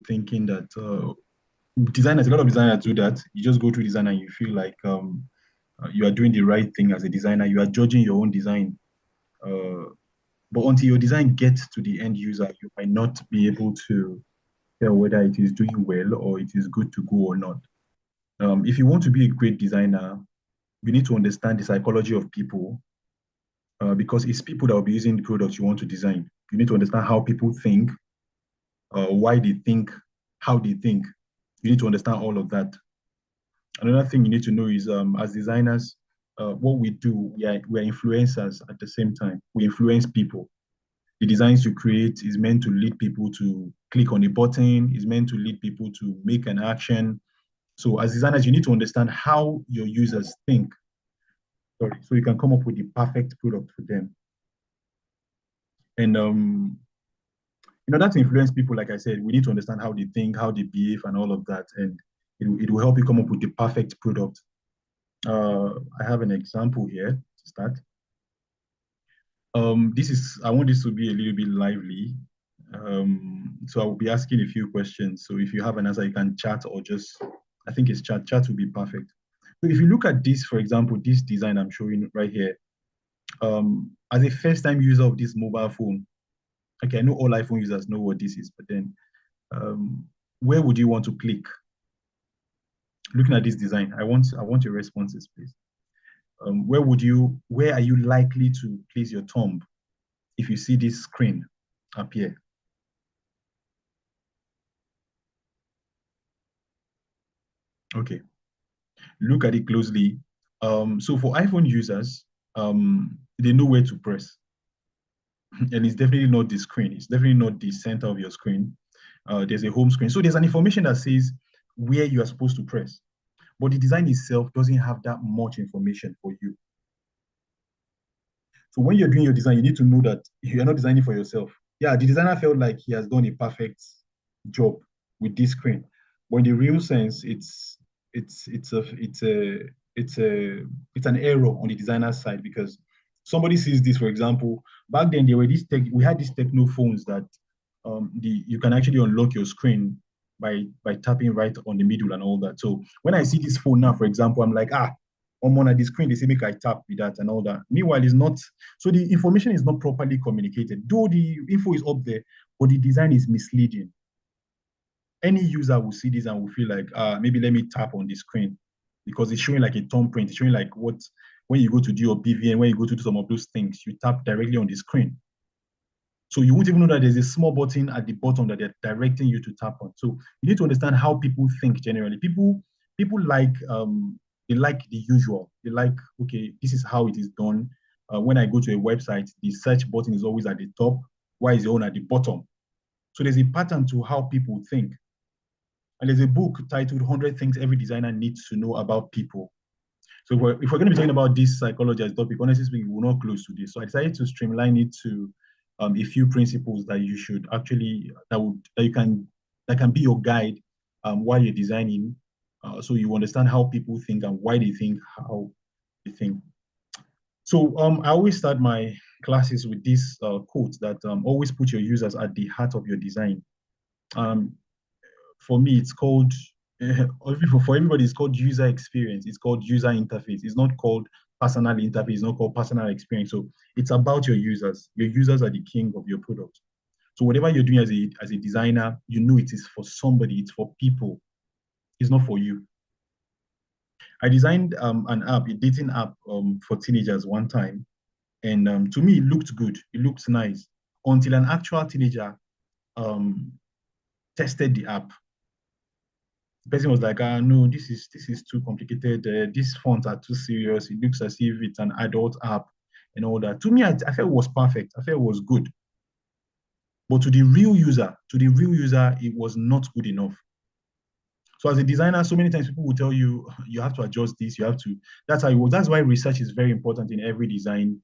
thinking that designers, a lot of designers do that. You just go through design and you feel like you are doing the right thing as a designer. You are judging your own design. Uh, but until your design gets to the end user, you might not be able to tell whether it is doing well or it is good to go or not. If you want to be a great designer, you need to understand the psychology of people because it's people that will be using the products you want to design. You need to understand how people think, why they think, how they think. You need to understand all of that. Another thing you need to know is as designers, what we do, we are influencers at the same time. We influence people. The designs you create is meant to lead people to click on a button, is meant to lead people to make an action. So as designers, you need to understand how your users think. Sorry, so you can come up with the perfect product for them. And in order to influence people, like I said, we need to understand how they think, how they behave, and all of that. And it will help you come up with the perfect product. I have an example here to start. I want this to be a little bit lively. So I will be asking a few questions. So if you have an answer, you can chat or just, I think it's chat. Chat will be perfect. So if you look at this, for example, this design I'm showing right here, as a first time user of this mobile phone, okay, I know all iPhone users know what this is, but then um, where would you want to click? Looking at this design, I want your responses, please. Where are you likely to place your thumb if you see this screen appear? Okay, look at it closely. So for iPhone users, they know where to press, and it's definitely not the screen. It's definitely not the center of your screen. There's a home screen. So there's an information that says where you are supposed to press, but the design itself doesn't have that much information for you. So when you're doing your design, you need to know that you're not designing for yourself. Yeah, the designer felt like he has done a perfect job with this screen, but in the real sense, it's a it's an error on the designer's side because somebody sees this, for example, back then we had these techno phones that you can actually unlock your screen by tapping right on the middle and all that. So when I see this phone now, for example, I'm like, I'm on the screen, they say make I tap with that and all that. Meanwhile, it's not, so the information is not properly communicated. Though the info is up there, but the design is misleading. Any user will see this and will feel like, maybe let me tap on the screen because it's showing like a thumbprint. It's showing like when you go to do your BVN, when you go to do some of those things, you tap directly on the screen. So you won't even know that there's a small button at the bottom that they're directing you to tap on. So you need to understand how people think generally. People like they like the usual. They like, okay, this is how it is done. When I go to a website, the search button is always at the top. Why is the one at the bottom? So there's a pattern to how people think. And there's a book titled 100 Things Every Designer Needs to Know About People. So if we're going to be talking about this psychology as topic, honestly speaking, we're not close to this. So I decided to streamline it to a few principles that you should actually that can be your guide while you're designing, so you understand how people think and why they think how they think. So I always start my classes with this quote that always put your users at the heart of your design. Um, for me, it's called for everybody, it's called user experience. It's called user interface. It's not called personal interface. It's not called personal experience. So it's about your users. Your users are the king of your product. So whatever you're doing as a designer, you know it is for somebody. It's for people. It's not for you. I designed an app, a dating app for teenagers one time, and to me it looked good. It looked nice until an actual teenager um, tested the app. The person was like, no, this is too complicated. These fonts are too serious. It looks as if it's an adult app and all that. To me, I felt it was perfect. I felt it was good. But to the real user, it was not good enough. So as a designer, so many times people will tell you you have to adjust this. You have to. That's how it was. That's why research is very important in every design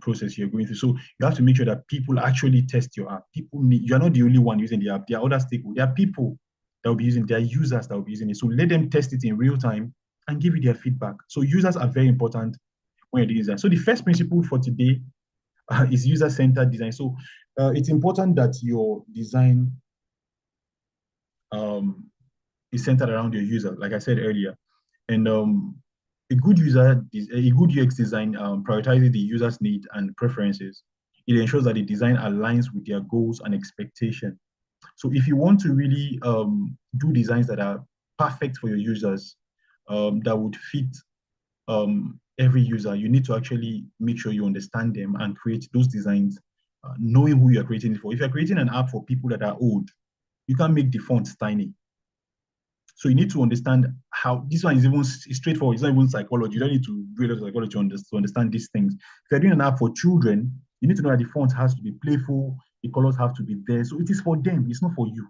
process you're going through. So you have to make sure that people actually test your app. People need. You're not the only one using the app. There are other stakeholders. There are people that will be using. There are users that will be using it. So let them test it in real time and give you their feedback. So users are very important when you're doing design. So the first principle for today is user-centered design. So it's important that your design um, is centered around your user, like I said earlier. And a good UX design prioritizes the user's need and preferences. It ensures that the design aligns with their goals and expectation. So if you want to really do designs that are perfect for your users, that would fit every user, you need to actually make sure you understand them and create those designs, knowing who you're creating it for. If you're creating an app for people that are old, you can't make the fonts tiny. So you need to understand how this one is even straightforward. It's not even psychology. You don't need to do a lot of psychology to understand these things. If you're doing an app for children, you need to know that the font has to be playful, the colors have to be there. So it is for them, it's not for you.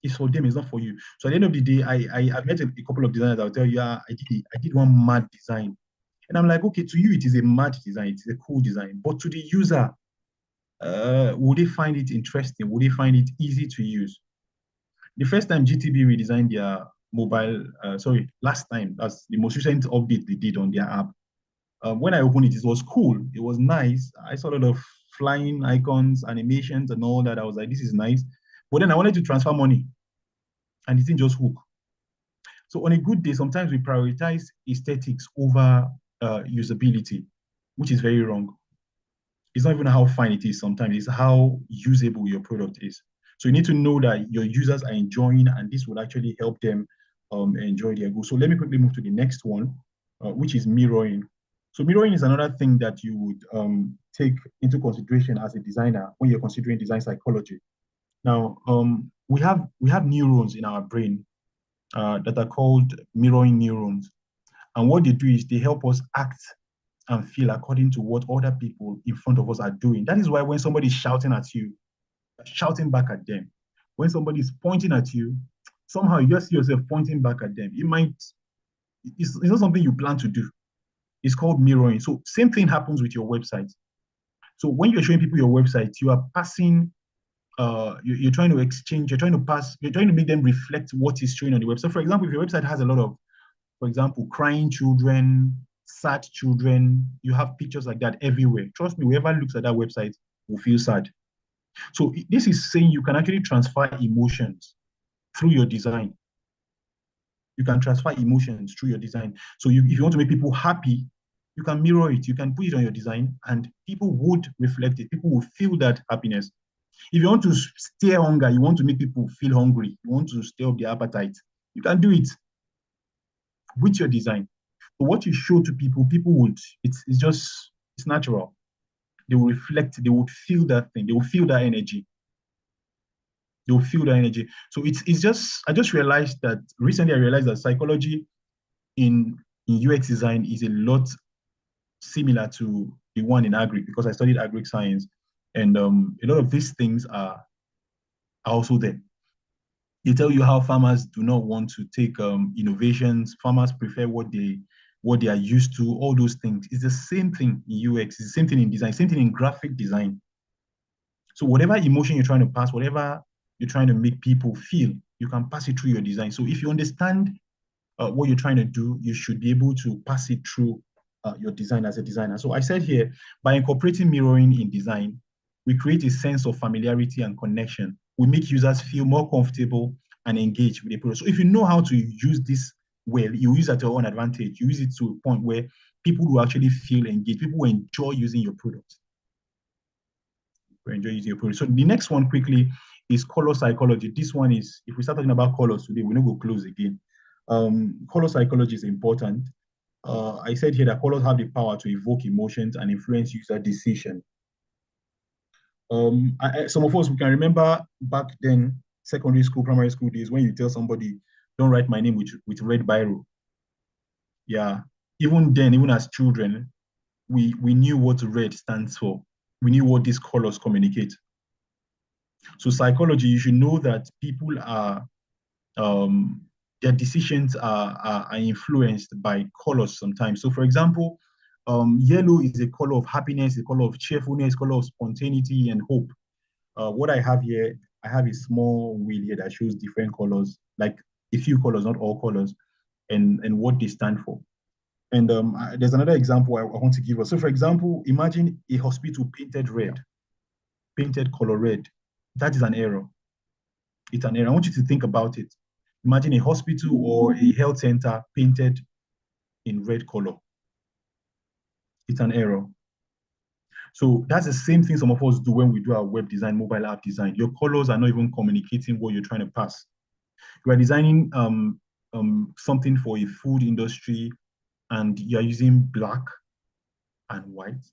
It's for them, it's not for you. So at the end of the day, I've met a couple of designers. I'll tell you, yeah, I did one mad design. And I'm like, okay, to you, it is a mad design, it's a cool design. But to the user, would they find it interesting? Would they find it easy to use? The first time GTB redesigned their mobile, last time, that's the most recent update they did on their app. When I opened it, it was cool. It was nice. I saw a lot of flying icons, animations, and all that. I was like, this is nice. But then I wanted to transfer money, and it didn't just hook. So on a good day, sometimes we prioritize aesthetics over usability, which is very wrong. It's not even how fine it is sometimes, it's how usable your product is. So you need to know that your users are enjoying, and this will actually help them enjoy their goals. So let me quickly move to the next one, which is mirroring. So mirroring is another thing that you would take into consideration as a designer when you're considering design psychology. Now, we have neurons in our brain that are called mirroring neurons, and what they do is they help us act and feel according to what other people in front of us are doing. That is why when somebody is shouting at you, shouting back at them. When somebody is pointing at you, somehow you just see yourself pointing back at them. It's not something you plan to do. It's called mirroring. So same thing happens with your website. So when you're showing people your website, you are passing, you're trying to exchange, you're trying to make them reflect what is showing on the website. So for example, if your website has a lot of, for example, crying children, sad children, you have pictures like that everywhere. Trust me, whoever looks at that website will feel sad. So this is saying you can actually transfer emotions through your design. You can transfer emotions through your design. So if you want to make people happy, you can mirror it. You can put it on your design, and people would reflect it. People will feel that happiness. If you want to stir hunger, you want to make people feel hungry, you want to stir up their appetite, you can do it with your design. So what you show to people, people would, it's natural. They will reflect, they would feel that thing, they will feel that energy. They will feel that energy. So it's just, I just realized that recently I realized that psychology in UX design is a lot similar to the one in agri because I studied agri science, and a lot of these things are also there. They tell you how farmers do not want to take innovations. Farmers prefer what they are used to. All those things. It's the same thing in UX. It's the same thing in design. Same thing in graphic design. So whatever emotion you're trying to pass, whatever you're trying to make people feel, you can pass it through your design. So if you understand what you're trying to do, you should be able to pass it through your design as a designer. So I said here, by incorporating mirroring in design, we create a sense of familiarity and connection. We make users feel more comfortable and engaged with the product. So if you know how to use this well, you use it at your own advantage. You use it to a point where people will actually feel engaged. People will enjoy using your product. Will enjoy using your product. So the next one quickly is color psychology. This one is, if we start talking about colors today, we're not going to close again. Color psychology is important. I said here that colors have the power to evoke emotions and influence user decision. Some of us, we can remember back then, secondary school, primary school days, when you tell somebody, don't write my name with red biro. Yeah. Even then, even as children, we knew what red stands for. We knew what these colors communicate. So psychology, you should know that people are um, their decisions are influenced by colors sometimes. So, for example, yellow is a color of happiness, a color of cheerfulness, color of spontaneity and hope. What I have here, I have a small wheel here that shows different colors, like a few colors, not all colors, and what they stand for. And there's another example I want to give us. So, for example, imagine a hospital painted red, painted color red. That is an error. It's an error. I want you to think about it. Imagine a hospital or a health center painted in red color. It's an error. So that's the same thing some of us do when we do our web design, mobile app design. Your colors are not even communicating what you're trying to pass. You are designing something for a food industry and you're using black and white.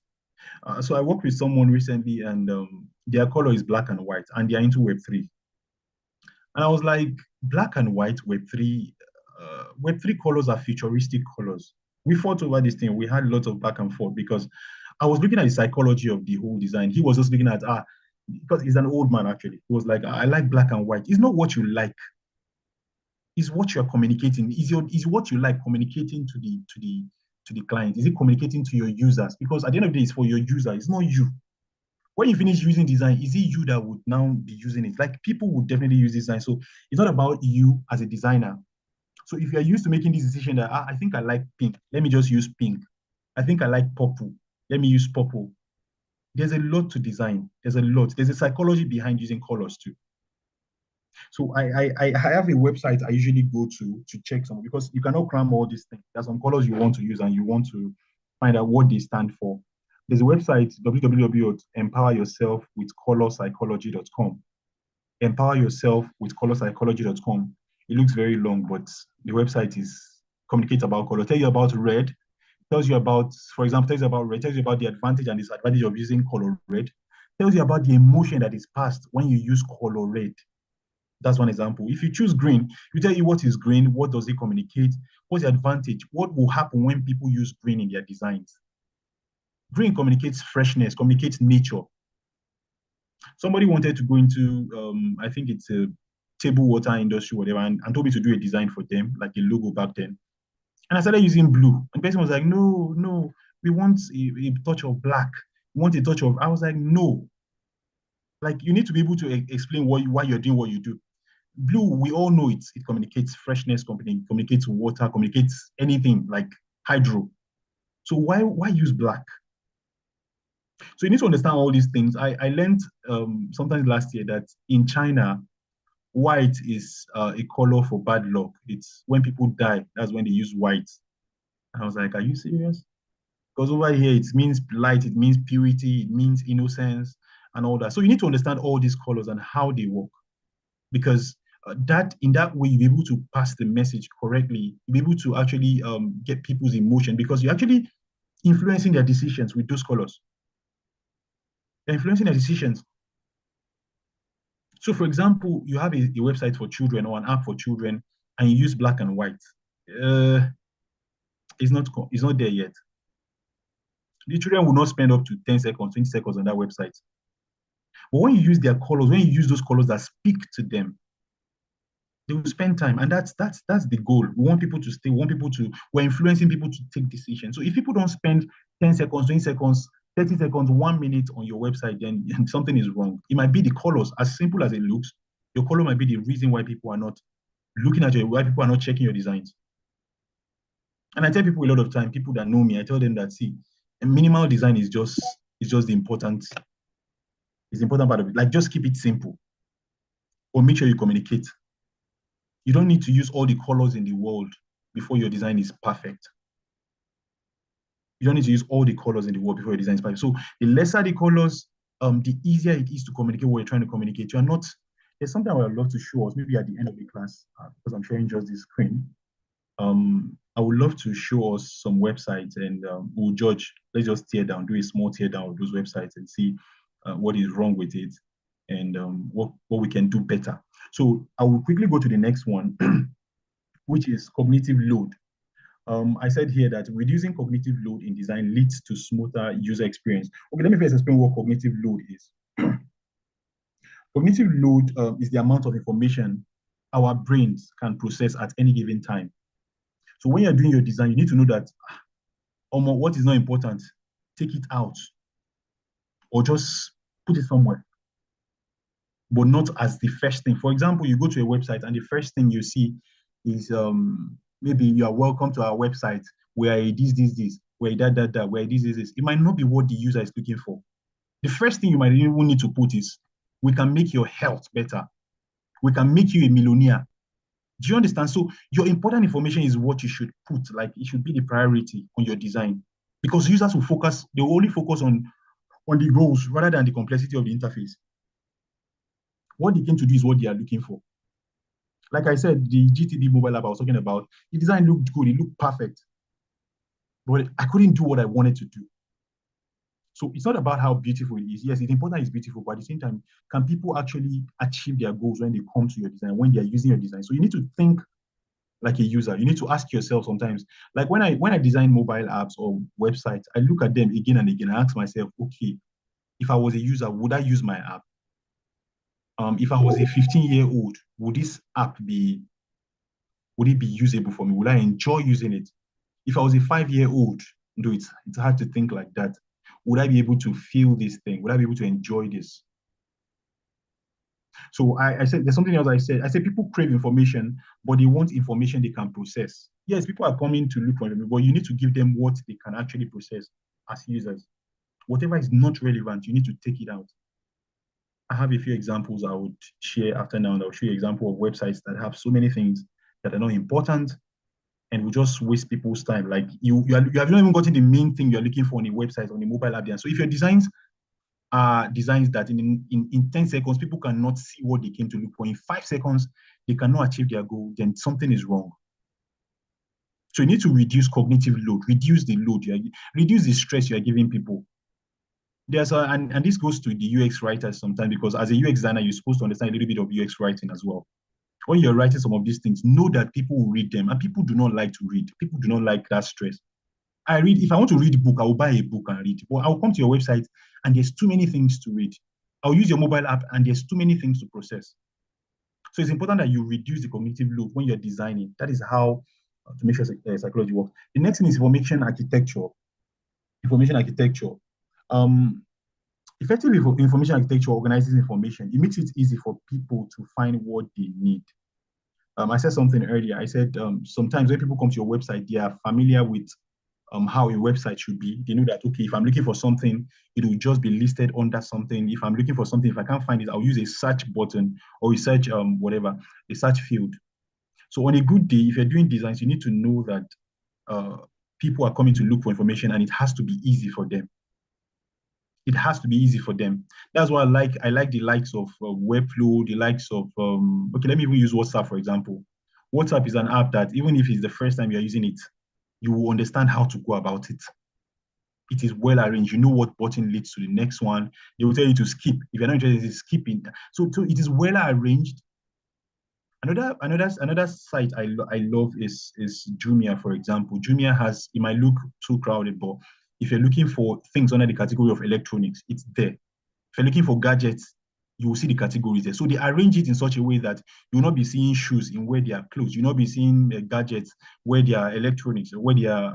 So I worked with someone recently and their color is black and white and they're into Web3. And I was like, black and white Web3 colors are futuristic colors. We fought over this thing. We had lots of back and forth because I was looking at the psychology of the whole design. He was just looking at, because he's an old man actually. He was like, I like black and white. It's not what you like, it's what you're communicating. Is what you like communicating to the client? Is it communicating to your users? Because at the end of the day, it's for your user, it's not you. When you finish using design, is it you that would now be using it? Like people would definitely use design. So it's not about you as a designer. So if you're used to making this decision that I think I like pink, let me just use pink. I think I like purple, let me use purple. There's a lot to design. There's a lot. There's a psychology behind using colors too. So I have a website I usually go to check some because you cannot cram all these things. There's some colors you want to use and you want to find out what they stand for. There's a website www.empoweryourselfwithcolorpsychology.com. Empoweryourselfwithcolorpsychology.com. It looks very long, but the website is communicates about color. Tell you about red. Tells you about, for example, tells you about red. Tells you about the advantage and disadvantage of using color red. Tells you about the emotion that is passed when you use color red. That's one example. If you choose green, we tell you what is green, what does it communicate, what's the advantage, what will happen when people use green in their designs. Green communicates freshness, communicates nature. Somebody wanted to go into, I think it's a table water industry, whatever, and told me to do a design for them, like a logo back then. And I started using blue. And the person was like, no, no, we want a touch of black. We want a touch of, I was like, no. Like you need to be able to explain why you're doing what you do. Blue, we all know it communicates freshness, communicates water, communicates anything like hydro. So why use black? So you need to understand all these things. I learned sometimes last year that in China, white is a color for bad luck. It's when people die, that's when they use white. And I was like, are you serious? Because over here it means light, it means purity, it means innocence and all that. So you need to understand all these colors and how they work. Because that in that way you'll be able to pass the message correctly. You'll be able to actually get people's emotion because you're actually influencing their decisions with those colors. You're influencing their decisions. So, for example, you have a website for children or an app for children, and you use black and white. Uh, it's not there yet. The children will not spend up to 10 seconds, 20 seconds on that website. But when you use their colors, when you use those colors that speak to them, they will spend time, and that's the goal. We want people to stay. We want people to. We're influencing people to take decisions. So if people don't spend 10 seconds, 20 seconds, 30 seconds, 1 minute on your website, then something is wrong. It might be the colors, as simple as it looks. Your color might be the reason why people are not looking at why people are not checking your designs. And I tell people a lot of time, people that know me, I tell them that see, a minimal design is just the important part of it. Like just keep it simple, or make sure you communicate. You don't need to use all the colors in the world before your design is perfect. You don't need to use all the colors in the world before your design is perfect. So the lesser the colors, the easier it is to communicate what you're trying to communicate. You're not. There's something I would love to show us, maybe at the end of the class, because I'm sharing just this screen. I would love to show us some websites and we'll judge. Let's just tear down, do a small tear down of those websites and see what is wrong with it and what we can do better. So I will quickly go to the next one, which is cognitive load. I said here that reducing cognitive load in design leads to smoother user experience. Okay, let me first explain what cognitive load is. Cognitive load is the amount of information our brains can process at any given time. So when you're doing your design, you need to know that what is not important, take it out or just put it somewhere, but not as the first thing. For example, you go to a website and the first thing you see is maybe you are welcome to our website where this, where that, where this. It might not be what the user is looking for. The first thing you might even need to put is, we can make your health better. We can make you a millionaire. Do you understand? So your important information is what you should put. Like it should be the priority on your design because users will focus. They will only focus on the goals rather than the complexity of the interface. What they came to do is what they are looking for. Like I said, the GTD mobile app I was talking about, the design looked good. It looked perfect, but I couldn't do what I wanted to do. So it's not about how beautiful it is. Yes, it's important it's beautiful, but at the same time, can people actually achieve their goals when they come to your design, when they are using your design? So you need to think like a user. You need to ask yourself sometimes, like when I design mobile apps or websites, I look at them again and again. I ask myself, okay, if I was a user, would I use my app? If I was a 15-year-old, would it be usable for me? Would I enjoy using it? If I was a 5-year-old, though it's hard to think like that, would I be able to feel this thing? Would I be able to enjoy this? So I said there's something else I said. I said people crave information, but they want information they can process. Yes, people are coming to look for it, but you need to give them what they can actually process as users. Whatever is not relevant, you need to take it out. I have a few examples I would share after now, and I'll show you an example of websites that have so many things that are not important and will just waste people's time. Like you have not even gotten the main thing you're looking for on a website, on a mobile app. There. So if your designs are designs that in 10 seconds, people cannot see what they came to look for. In 5 seconds, they cannot achieve their goal, then something is wrong. So you need to reduce cognitive load, reduce the load, reduce the stress you are giving people. And this goes to the UX writers sometimes because as a UX designer, you're supposed to understand a little bit of UX writing as well. When you're writing some of these things, know that people will read them and people do not like to read. People do not like that stress. If I want to read a book, I will buy a book and read. But I'll come to your website and there's too many things to read. I'll use your mobile app and there's too many things to process. So it's important that you reduce the cognitive load when you're designing. That is how to make sure psychology works. The next thing is information architecture. Information architecture. Um, Effective information architecture organizes information. It makes it easy for people to find what they need. I said something earlier. I said sometimes when people come to your website, they are familiar with how a website should be. They know that, okay, if I'm looking for something, it will just be listed under something. If I'm looking for something, if I can't find it, I'll use a search button or a search, a search field. So on a good day, if you're doing designs, you need to know that uh, people are coming to look for information and it has to be easy for them. It has to be easy for them. That's why I like the likes of Webflow, the likes of okay, let me even use WhatsApp for example. WhatsApp is an app that even if it's the first time you're using it, you will understand how to go about it. It is well arranged. You know what button leads to the next one. They will tell you to skip. If you're not interested in skipping. So it is well arranged. Another site I love is Jumia, for example. Jumia has, it might look too crowded, but if you're looking for things under the category of electronics, it's there. If you're looking for gadgets, you will see the categories there. So they arrange it in such a way that you will not be seeing shoes in where they are clothes. You'll not be seeing gadgets where they are electronics, or where they are,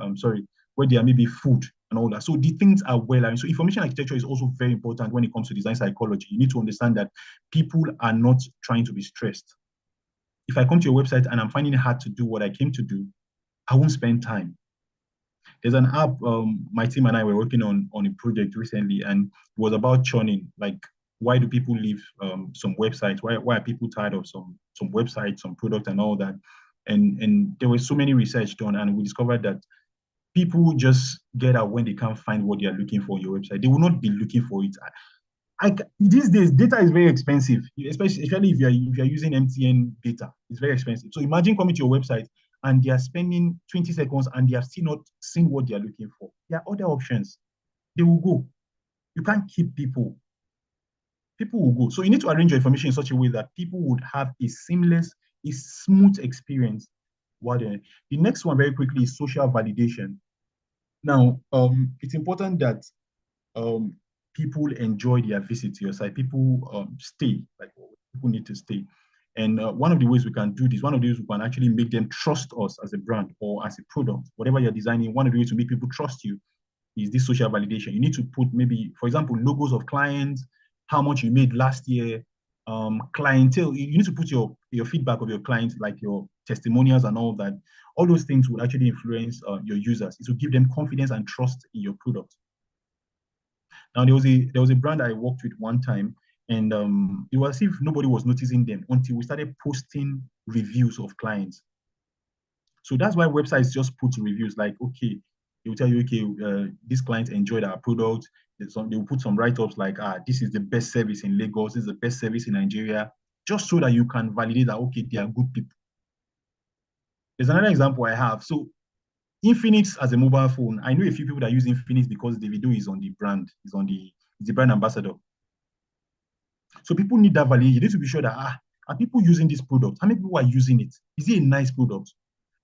where they are maybe food and all that. So the things are well arranged. So information architecture is also very important when it comes to design psychology. You need to understand that people are not trying to be stressed. If I come to your website and I'm finding it hard to do what I came to do, I won't spend time. There's an app my team and I were working on a project recently, and it was about churning. Like, why do people leave some websites? Why are people tired of some websites, some product, and all that? And there was so many research done, and we discovered that people just get out when they can't find what they are looking for on your website. They will not be looking for it. These days, data is very expensive, especially if you're using MTN data. It's very expensive. So imagine coming to your website and they are spending 20 seconds and they have still not seen what they are looking for. There are other options. They will go. You can't keep people. People will go. So you need to arrange your information in such a way that people would have a seamless, a smooth experience. The next one, very quickly, is social validation. Now, it's important that um, people enjoy their visit to your site. People stay, like people need to stay. And one of the ways we can do this, one of the ways we can actually make them trust us as a brand or as a product, whatever you're designing, one of the ways to make people trust you is this social validation. You need to put maybe, for example, logos of clients, how much you made last year, clientele. You need to put your feedback of your clients, like your testimonials and all that. All those things will actually influence your users. It will give them confidence and trust in your product. Now there was a brand I worked with one time. And it was as if nobody was noticing them until we started posting reviews of clients. So that's why websites just put reviews like, okay, they will tell you, okay, this client enjoyed our product. They will put some write-ups like, this is the best service in Lagos, this is the best service in Nigeria, just so that you can validate that, okay, they are good people. There's another example I have. So Infinix as a mobile phone, I know a few people that use Infinix because Davido is on the brand, is the brand ambassador. So people need that validation. You need to be sure that, are people using this product? How many people are using it? Is it a nice product?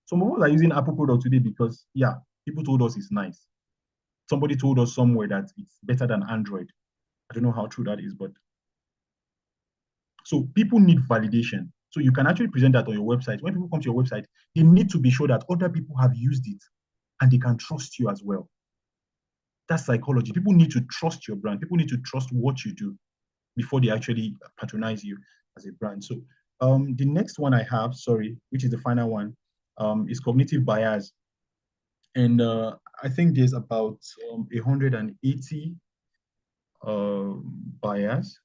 Some of us are using Apple product today because, yeah, people told us it's nice. Somebody told us somewhere that it's better than Android. I don't know how true that is, but so people need validation. So you can actually present that on your website. When people come to your website, they need to be sure that other people have used it and they can trust you as well. That's psychology. People need to trust your brand. People need to trust what you do before they actually patronize you as a brand. So the next one I have, sorry, which is the final one, is cognitive bias. And I think there's about 180 bias.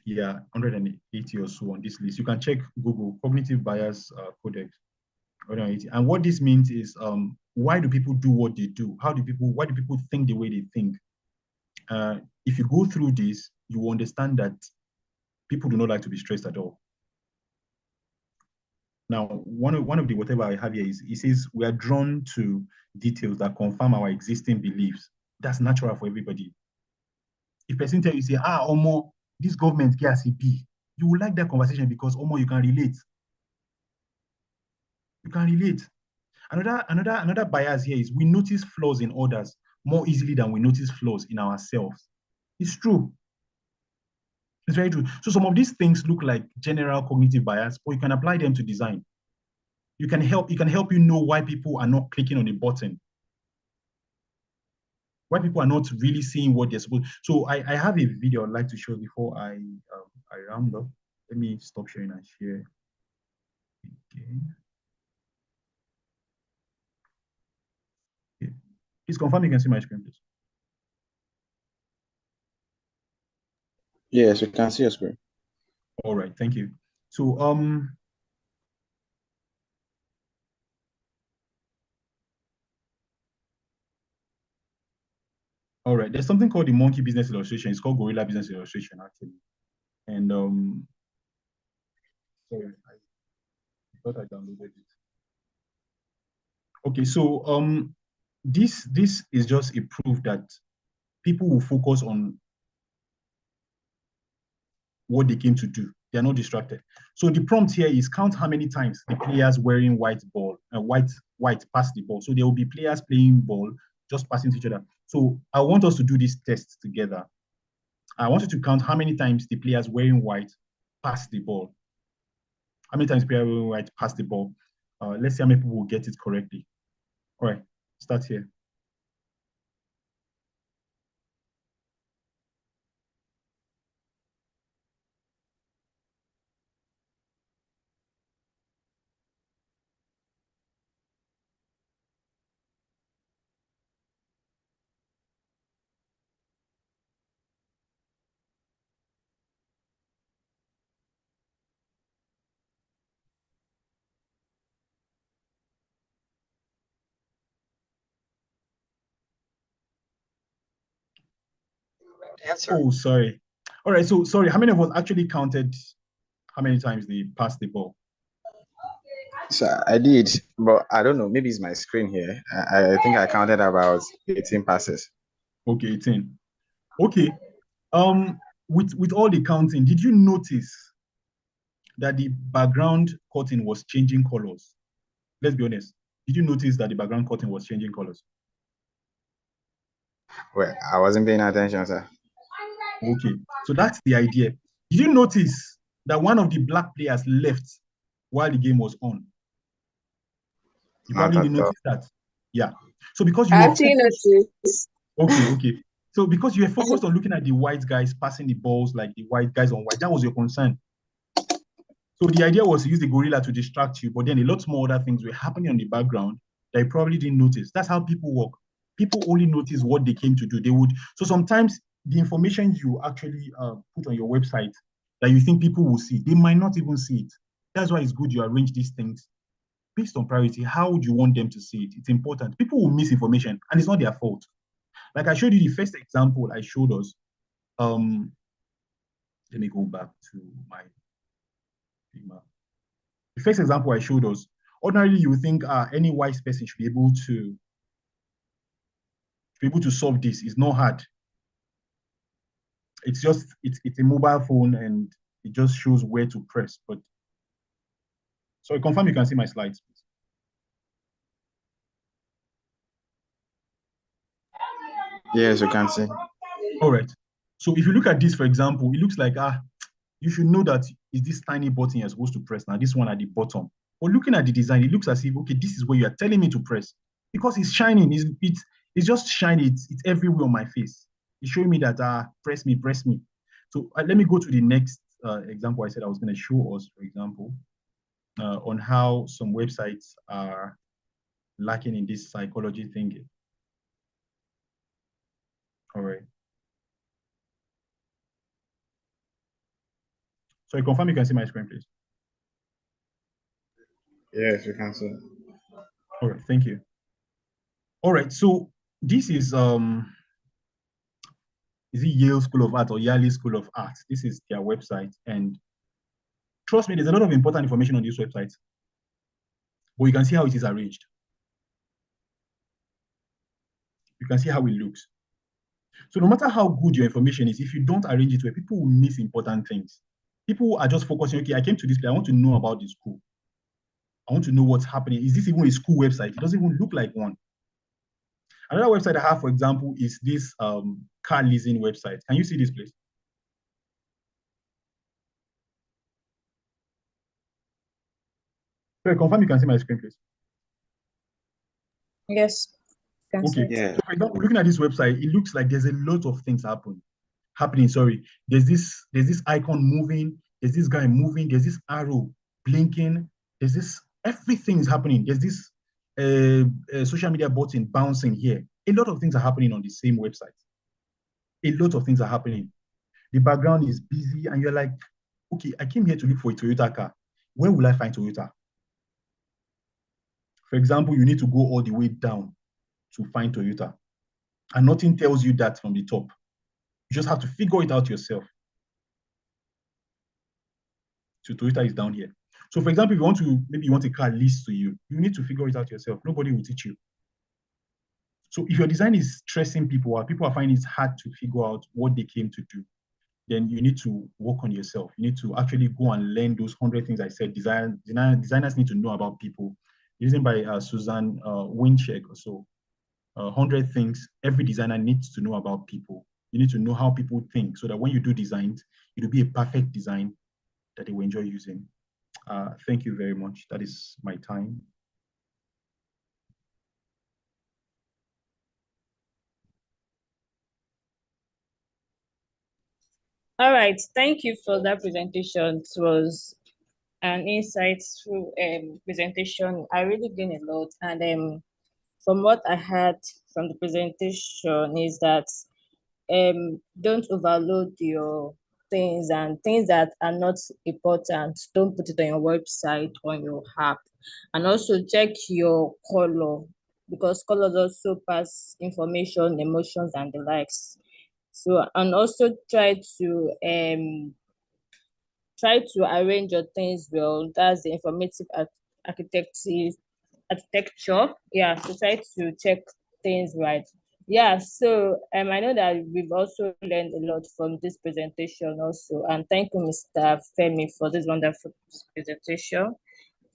Yeah, 180 or so on this list. You can check Google cognitive bias codex. 180. And what this means is, why do people do what they do? Why do people think the way they think? If you go through this, you will understand that people do not like to be stressed at all. Now, one of the whatever I have here is, it says we are drawn to details that confirm our existing beliefs. That's natural for everybody. If person tell you, say, Omo, this government get as you will like that conversation because Omo, you can relate. You can relate. Another bias here is we notice flaws in others more easily than we notice flaws in ourselves. It's true. It's very true. So some of these things look like general cognitive bias, but you can apply them to design. You can help you know why people are not clicking on the button, why people are not really seeing what they're supposed. So I have a video I'd like to show before I round up. Let me stop sharing and share again. Okay. Please confirm you can see my screen, please. Yes, we can see your screen. All right, thank you. So all right, there's something called the monkey business illustration. It's called gorilla business illustration, actually. And sorry, I thought I downloaded it. Okay, so this is just a proof that people will focus on what they came to do. They are not distracted. So the prompt here is count how many times the players wearing white pass the ball. So there will be players playing ball, just passing to each other. So I want us to do this test together. I want you to count how many times the players wearing white pass the ball. How many times players wearing white pass the ball? Let's see how many people will get it correctly. All right, start here. Answer. Oh, sorry. All right, so sorry, how many of us actually counted how many times they passed the ball? So I did, but I don't know. Maybe it's my screen here. I think I counted about 18 passes. Okay, 18. Okay. With all the counting, did you notice that the background curtain was changing colors? Let's be honest. Did you notice that the background curtain was changing colors? Well, I wasn't paying attention, sir. Okay, so that's the idea. Did you notice that one of the black players left while the game was on? You Not probably at didn't all. notice that. Yeah. So because you I were actually focused, noticed. okay. So because you were focused on looking at the white guys passing the balls, like the white guys on white, that was your concern. So the idea was to use the gorilla to distract you, but then a lot more other things were happening on the background that you probably didn't notice. That's how people work. People only notice what they came to do. So sometimes the information you actually put on your website that you think people will see, they might not even see it. That's why it's good you arrange these things based on priority. How would you want them to see it? It's important. People will miss information, and it's not their fault. Like I showed you the first example I showed us. Let me go back to my email. The first example I showed us, ordinarily you would think any wise person should be able to solve this. It's not hard. It's just it's a mobile phone and it just shows where to press. But so I confirm you can see my slides, please. Yes, you can see. All right. So if you look at this, for example, it looks like you should know that is this tiny button you're supposed to press now, this one at the bottom. But looking at the design, it looks as if, okay, this is where you are telling me to press because it's shining. It's just shiny. It's everywhere on my face. It's showing me that press me, press me. So let me go to the next example I said I was going to show us, for example, on how some websites are lacking in this psychology thinking. All right. So I confirm you can see my screen, please. Yes, you can see. All right, thank you. All right, so this is it Yale School of Art or Yale School of Art? This is their website, and trust me, there's a lot of important information on this website. But you can see how it is arranged. You can see how it looks. So no matter how good your information is, if you don't arrange it well, people will miss important things. People are just focusing, okay, I came to this place, I want to know about the school. I want to know what's happening. Is this even a school website? It doesn't even look like one. Another website I have, for example, is this car leasing website. Can you see this, please? So I confirm you can see my screen, please. Yes. Okay. Yeah. So for example, looking at this website, it looks like there's a lot of things happening. Sorry. There's this icon moving, there's this guy moving, there's this arrow blinking, there's this, everything is happening. There's this social media button bouncing here. A lot of things are happening on the same website. A lot of things are happening. The background is busy, and you're like, okay, I came here to look for a Toyota car. Where will I find Toyota? For example, you need to go all the way down to find Toyota. And nothing tells you that from the top. You just have to figure it out yourself. So Toyota is down here. So for example, if maybe you want a car leased to you, you need to figure it out yourself. Nobody will teach you. So if your design is stressing people out, people are finding it hard to figure out what they came to do, then you need to work on yourself. You need to actually go and learn those 100 things I said. Designers need to know about people. Using by Suzanne Wincheck or so. 100 things every designer needs to know about people. You need to know how people think so that when you do designs, it'll be a perfect design that they will enjoy using. Thank you very much. That is my time. All right. Thank you for that presentation. It was an insightful presentation. I really gained a lot. And from what I heard from the presentation is that don't overload your things, and things that are not important, don't put it on your website, on your app. And also check your color, because colors also pass information, emotions, and the likes. So, and also try to arrange your things well. That's the informative architecture. Yeah, so try to check things right. Yeah, so I know that we've also learned a lot from this presentation also. And thank you, Mr. Femi, for this wonderful presentation.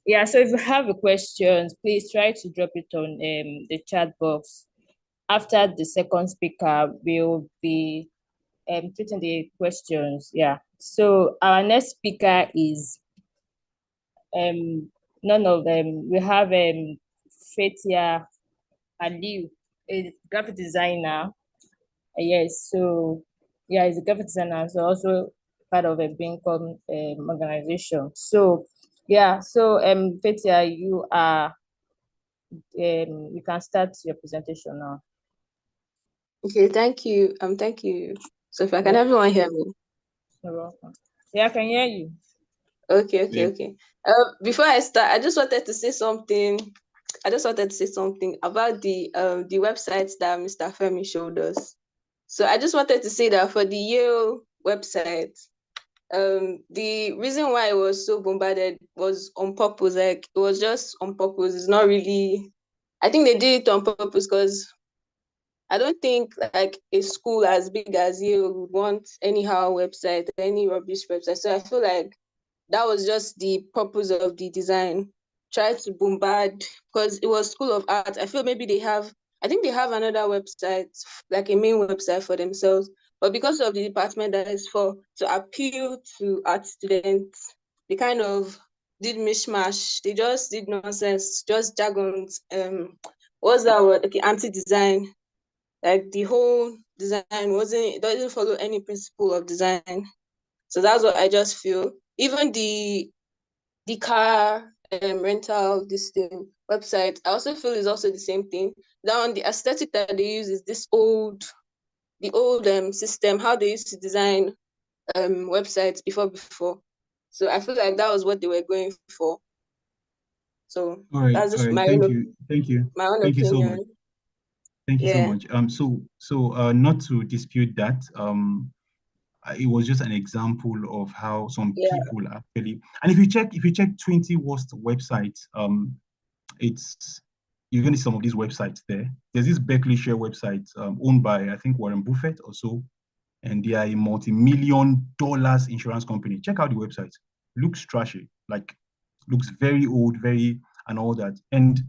Yeah, so if you have a questions, please try to drop it on the chat box. After the second speaker, we'll be treating the questions. Yeah. So our next speaker is none of them. We have Fetia Aliu, a graphic designer. Yes, so yeah, he's a graphic designer, so also part of a Bincom organization. So yeah, so Fetia, you are you can start your presentation now. Okay, thank you. Thank you, So if can everyone hear me? You're welcome. Yeah, I can hear you. Okay. Before I start, I just wanted to say something. About the websites that Mr. Femi showed us. So I just wanted to say that for the Yale website, the reason why it was so bombarded was on purpose. Like it was just on purpose. It's not really. I think they did it on purpose because I don't think like a school as big as Yale would want anyhow website, any rubbish website. So I feel like that was just the purpose of the design. Try to bombard because it was School of Art. I feel maybe I think they have another website, like a main website for themselves. But because of the department that is for to appeal to art students, they kind of did mishmash. They just did nonsense, just jargons. What's that word? Okay, anti-design. Like the whole design it doesn't follow any principle of design. So that's what I just feel. Even the car rental this thing website, I also feel is also the same thing. That one, the aesthetic that they use is the old system, how they used to design websites before. So I feel like that was what they were going for. So all right, that's just my thank own, you, thank you, my own thank you so much. opinion. Thank you so Yeah. much. Not to dispute that, it was just an example of how some Yeah. people actually, and if you check 20 worst websites, it's you're going to see some of these websites there. There's this Berkeley Share website owned by, I think, Warren Buffett or so, and they are a multi-million dollars insurance company. Check out the website. Looks trashy, like looks very old, and all that. And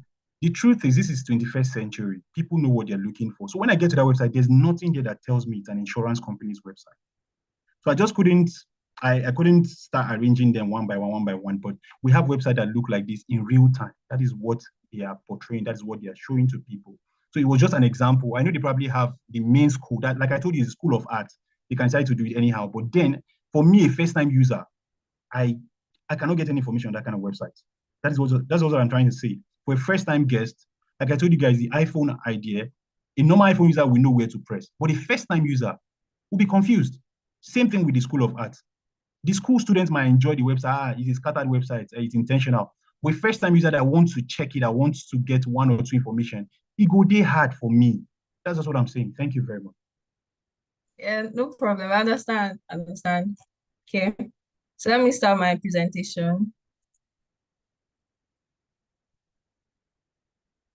the truth is, this is 21st century. People know what they're looking for. So when I get to that website, there's nothing there that tells me it's an insurance company's website. So I just couldn't, I couldn't start arranging them one by one, but we have websites that look like this in real time. That is what they are portraying. That is what they are showing to people. So it was just an example. I know they probably have the main school that, like I told you, is a school of art. They can decide to do it anyhow. But then for me, a first-time user, I cannot get any information on that kind of website. That's what I'm trying to say. For a first-time guest, like I told you guys, the iPhone idea, a normal iPhone user will know where to press. But a first-time user will be confused. Same thing with the School of Art. The school students might enjoy the website. It's a scattered website. It's intentional. With first-time user that wants to check it, that wants to get one or two information, it go day hard for me. That's just what I'm saying. Thank you very much. Yeah, no problem. I understand. Okay. So let me start my presentation.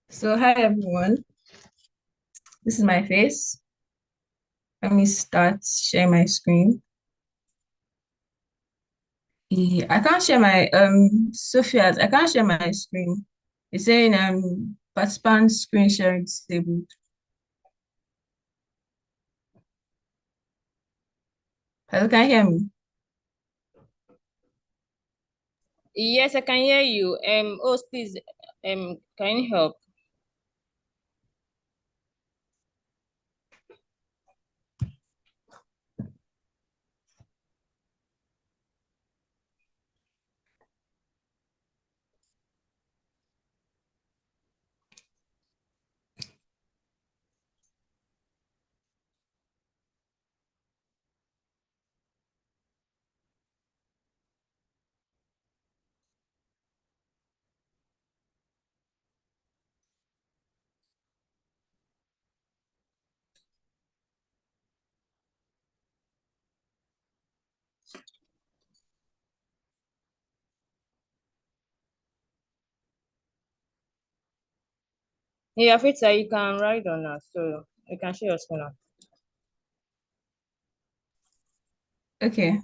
So hi everyone. This is my face. Let me start share my screen. Yeah, I can't share my Sophia's. I can't share my screen. It's saying participant screen sharing disabled. Hello, can you hear me? Yes, I can hear you. Please, can you help? Yeah, Fita, you can write on us, so you can share your screen now. Okay.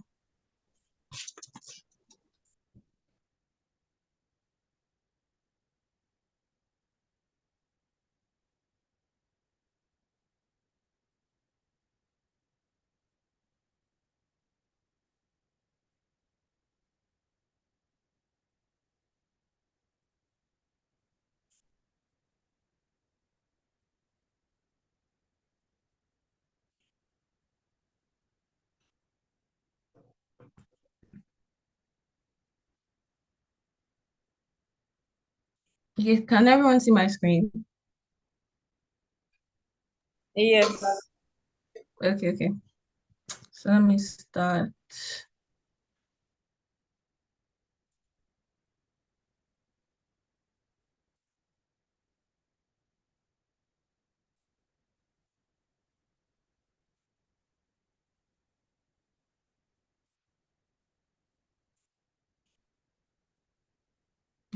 Okay, can everyone see my screen? Yes. Okay. So let me start.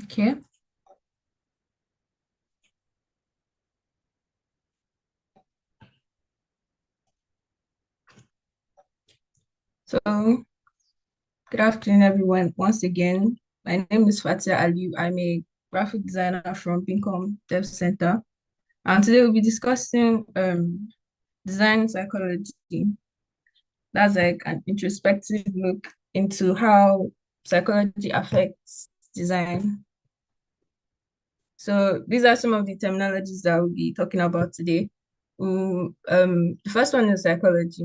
Okay. So good afternoon, everyone. Once again, my name is Fatia Aliu. I'm a graphic designer from Bincom Dev Center. And today we'll be discussing design psychology. That's like an introspective look into how psychology affects design. So these are some of the terminologies that we'll be talking about today. The first one is psychology,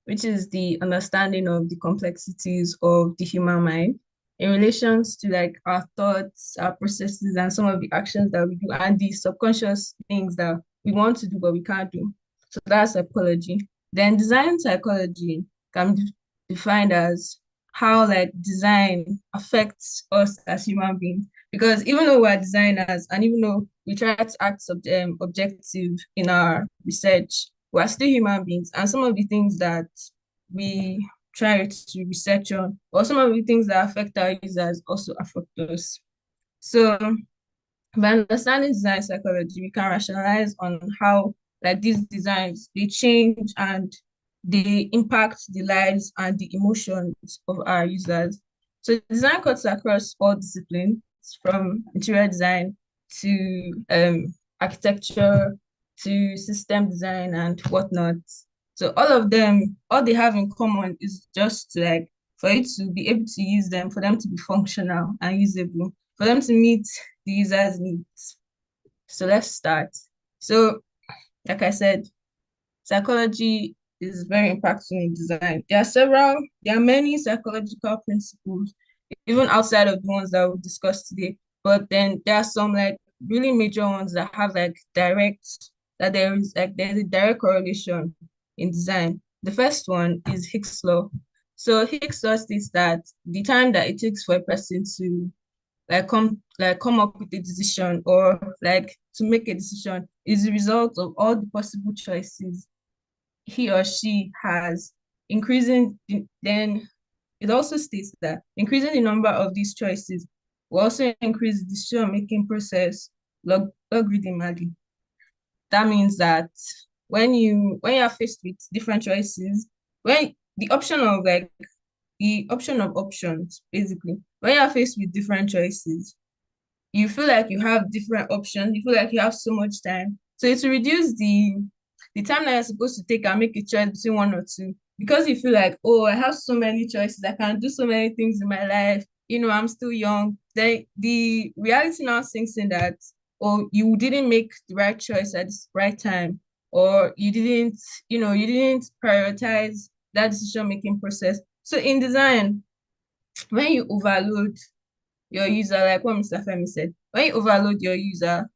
which is the understanding of the complexities of the human mind in relations to like our thoughts, our processes, and some of the actions that we do, and the subconscious things that we want to do but we can't do. So that's psychology. Then design psychology can be defined as how like design affects us as human beings. Because even though we're designers and even though we try to act objective in our research, we're still human beings. And some of the things that we try to research on, or some of the things that affect our users also affect us. So by understanding design psychology, we can rationalize on how like these designs they change and they impact the lives and the emotions of our users. So design cuts across all disciplines from interior design to architecture to system design and whatnot. So all of them, all they have in common is just to like for you to be able to use them, for them to be functional and usable, for them to meet the user's needs. So let's start. So, like I said, psychology is very impactful in design. There are many psychological principles, even outside of the ones that we'll discuss today. But then there are some like really major ones that have like there's a direct correlation in design. The first one is Hicks law. So Hicks law states that the time that it takes for a person to come up with a decision or like to make a decision is the result of all the possible choices he or she has, then it also states that increasing the number of these choices will also increase the decision-making process logarithmically. That means that when you are faced with different choices, when the option of options, basically, when you are faced with different choices, you feel like you have different options, you feel like you have so much time. So it's to reduce the time that you're supposed to take and make a choice between one or two. Because you feel like, oh, I have so many choices, I can do so many things in my life, I'm still young. Then the reality now sinks in that, oh, you didn't make the right choice at the right time, or you didn't prioritize that decision-making process. So in design, when you overload your user, like what Mr. Femi said, when you overload your user,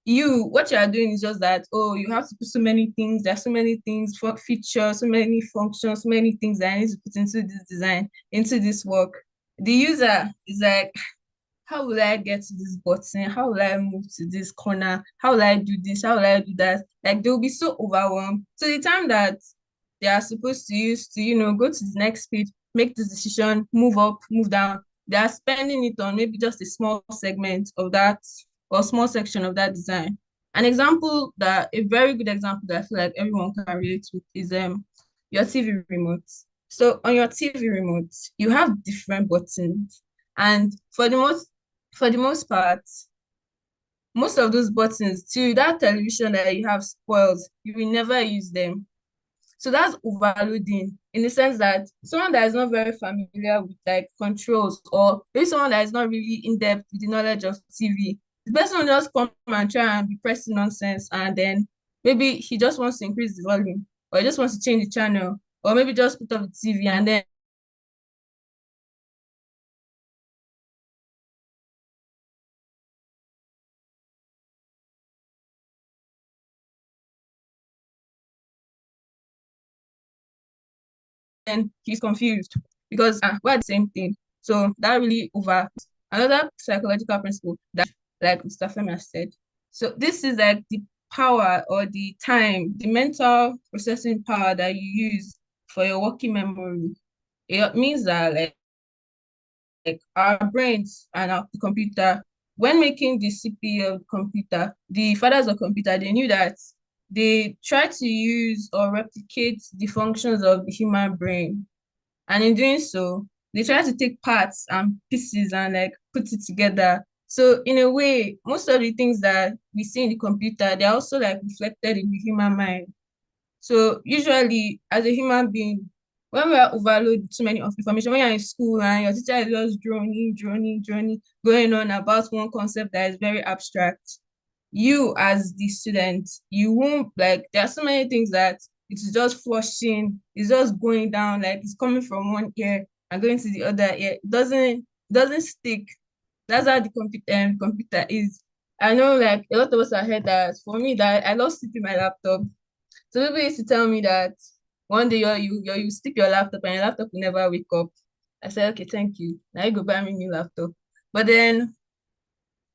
what you are doing is just that, oh, you have to put so many things, there's so many things for features, so many functions, so many things that I need to put into this design, into this work. The user is like, how will I get to this button? How will I move to this corner? How will I do this? How will I do that? Like they'll be so overwhelmed. So the time that they are supposed to use to, go to the next page, make this decision, move up, move down, they are spending it on maybe just a small segment of that or small section of that design. A very good example that I feel like everyone can relate with is your TV remote. So on your TV remote, you have different buttons. And for the most part, most of those buttons to that television that you have spoils, you will never use them. So that's overloading in the sense that someone that is not very familiar with like controls, or maybe someone that is not really in depth with the knowledge of TV, the person will just come and try and be pressing nonsense, and then maybe he just wants to increase the volume, or he just wants to change the channel, or maybe just put up the TV and then then he's confused because we're the same thing. So that really over another psychological principle that, like Mr. Femi has said. So this is like the power or the time, the mental processing power that you use for your working memory. It means that like our brains and our computer, when making the CPU of the computer, the fathers of computer, they knew that they try to use or replicate the functions of the human brain. And in doing so, they try to take parts and pieces and like put it together. So in a way, most of the things that we see in the computer, they're also like reflected in the human mind. So usually as a human being, when we are overloaded too many of information, when you're in school and your teacher is just droning, going on about one concept that is very abstract, you as the student, you won't like, there are so many things that it's just flushing, it's just going down, like it's coming from one ear and going to the other ear. It doesn't stick. That's how the computer is. I know like a lot of us are heard that for me that I love sleeping my laptop. So people used to tell me that one day you sleep your laptop and your laptop will never wake up. I said, okay, thank you. Now you go buy me a new laptop. But then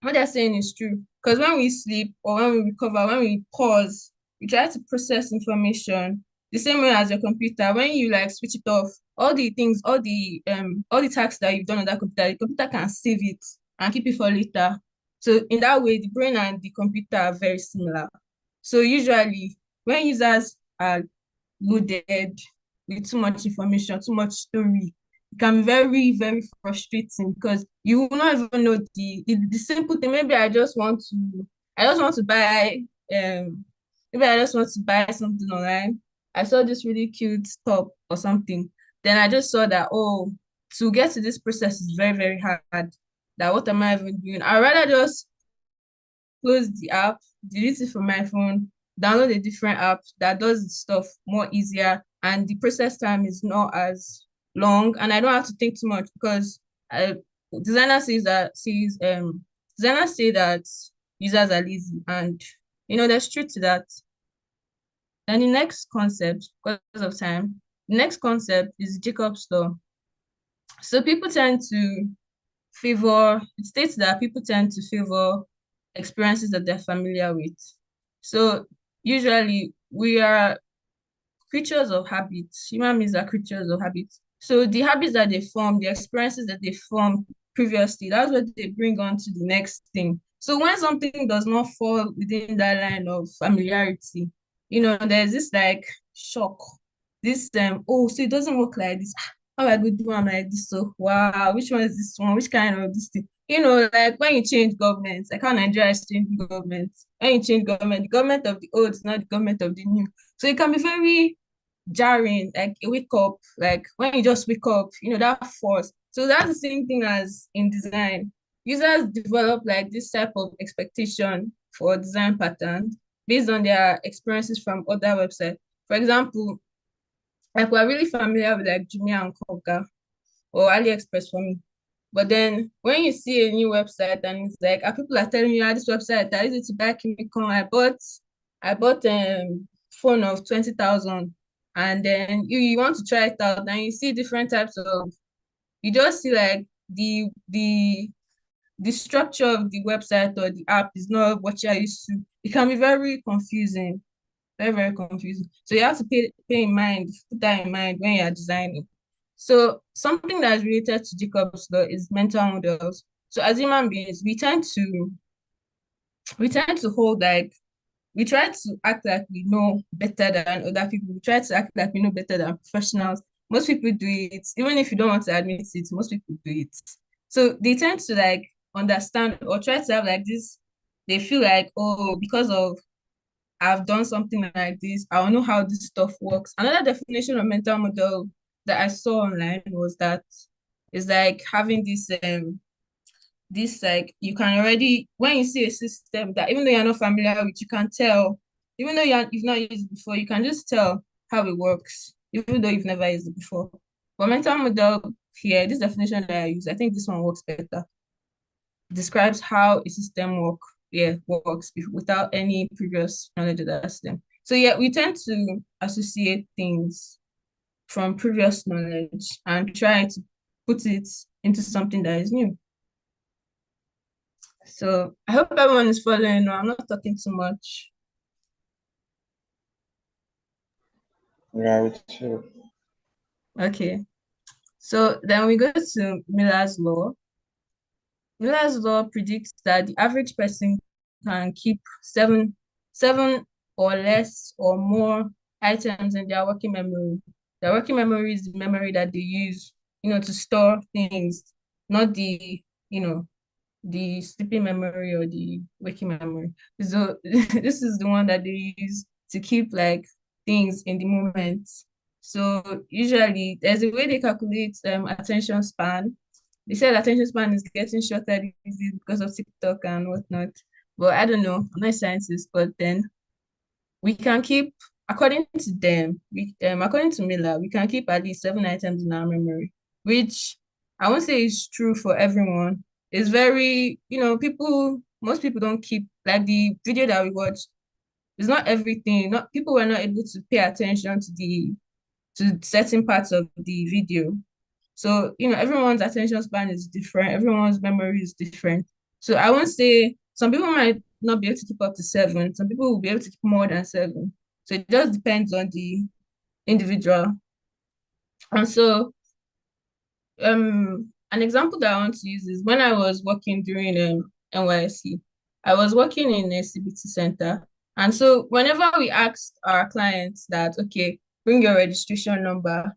what they're saying is true. Because when we sleep or when we recover, when we pause, we try to process information the same way as your computer. When you like switch it off, all the things, all the tasks that you've done on that computer, the computer can save it and keep it for later. So in that way, the brain and the computer are very similar. So usually when users are loaded with too much information, too much story, it can be very, very frustrating because you will not even know the simple thing. Maybe I just want to buy maybe I just want to buy something online. I saw this really cute top or something. Then I just saw that, oh, to get to this process is very, very hard. That what am I even doing? I'd rather just close the app, delete it from my phone, download a different app that does the stuff more easier, and the process time is not as long, and I don't have to think too much because I, designer says that sees designers say that users are lazy, and there's truth to that. And the next concept, because of time, the next concept is Jacob's law. So people tend to it states that people tend to favor experiences that they're familiar with. So usually we are creatures of habits. Human beings are creatures of habits. So the habits that they form, the experiences that they formed previously, that's what they bring on to the next thing. So when something does not fall within that line of familiarity, there's this like shock. This oh, so it doesn't work like this. How I go do one like this? So wow, which one is this one? Which kind of this thing? Like when you change governments, like how Nigeria is changing governments. When you change government, the government of the old is not the government of the new. So it can be very jarring, like a wake up, like when you just wake up, that force. So that's the same thing as in design. Users develop like this type of expectation for design patterns based on their experiences from other websites. For example, like we're really familiar with like Jumia and Konga or AliExpress for me. But then when you see a new website and it's like, people are telling you, this website, I use it to buy chemical. I bought phone of 20,000, and then you want to try it out and you see different types of, you just see like the structure of the website or the app is not what you're used to. It can be very confusing, very, very confusing. So you have to put that in mind when you're designing. So something that is related to Jacob's law is mental models. So as human beings, we tend to hold like, we try to act like we know better than other people. We try to act like we know better than professionals. Most people do it, even if you don't want to admit it, most people do it. So they tend to like understand or try to have like this, they feel like, oh, because of I've done something like this, I don't know how this stuff works. Another definition of mental model that I saw online was that it's like having this like you can already, when you see a system that even though you're not familiar with, you can tell, even though you've not used it before, you can just tell how it works, even though you've never used it before. But mental model here, this definition that I use, I think this one works better. Describes how a system works without any previous knowledge of that system. So yeah, we tend to associate things from previous knowledge and try to put it into something that is new. So I hope everyone is following. I'm not talking too much. Right. Sure. Okay. So then we go to Miller's law. Miller's law predicts that the average person can keep seven or less or more items in their working memory. Their working memory is the memory that they use, to store things, not the sleeping memory or the waking memory. So this is the one that they use to keep like things in the moment. So usually there's a way they calculate attention span. They said attention span is getting shorter these days because of TikTok and whatnot. But I don't know, I'm not a scientist, but then we can keep, according to them, according to Miller, we can keep at least 7 items in our memory, which I won't say is true for everyone. It's very, most people don't keep, like the video that we watched, it's not everything. Not people were not able to pay attention to certain parts of the video. So, everyone's attention span is different, everyone's memory is different. So I won't say some people might not be able to keep up to 7, some people will be able to keep more than 7. So it just depends on the individual. And so an example that I want to use is when I was working during NYSC, I was working in a CBT center. And so whenever we asked our clients that, okay, bring your registration number,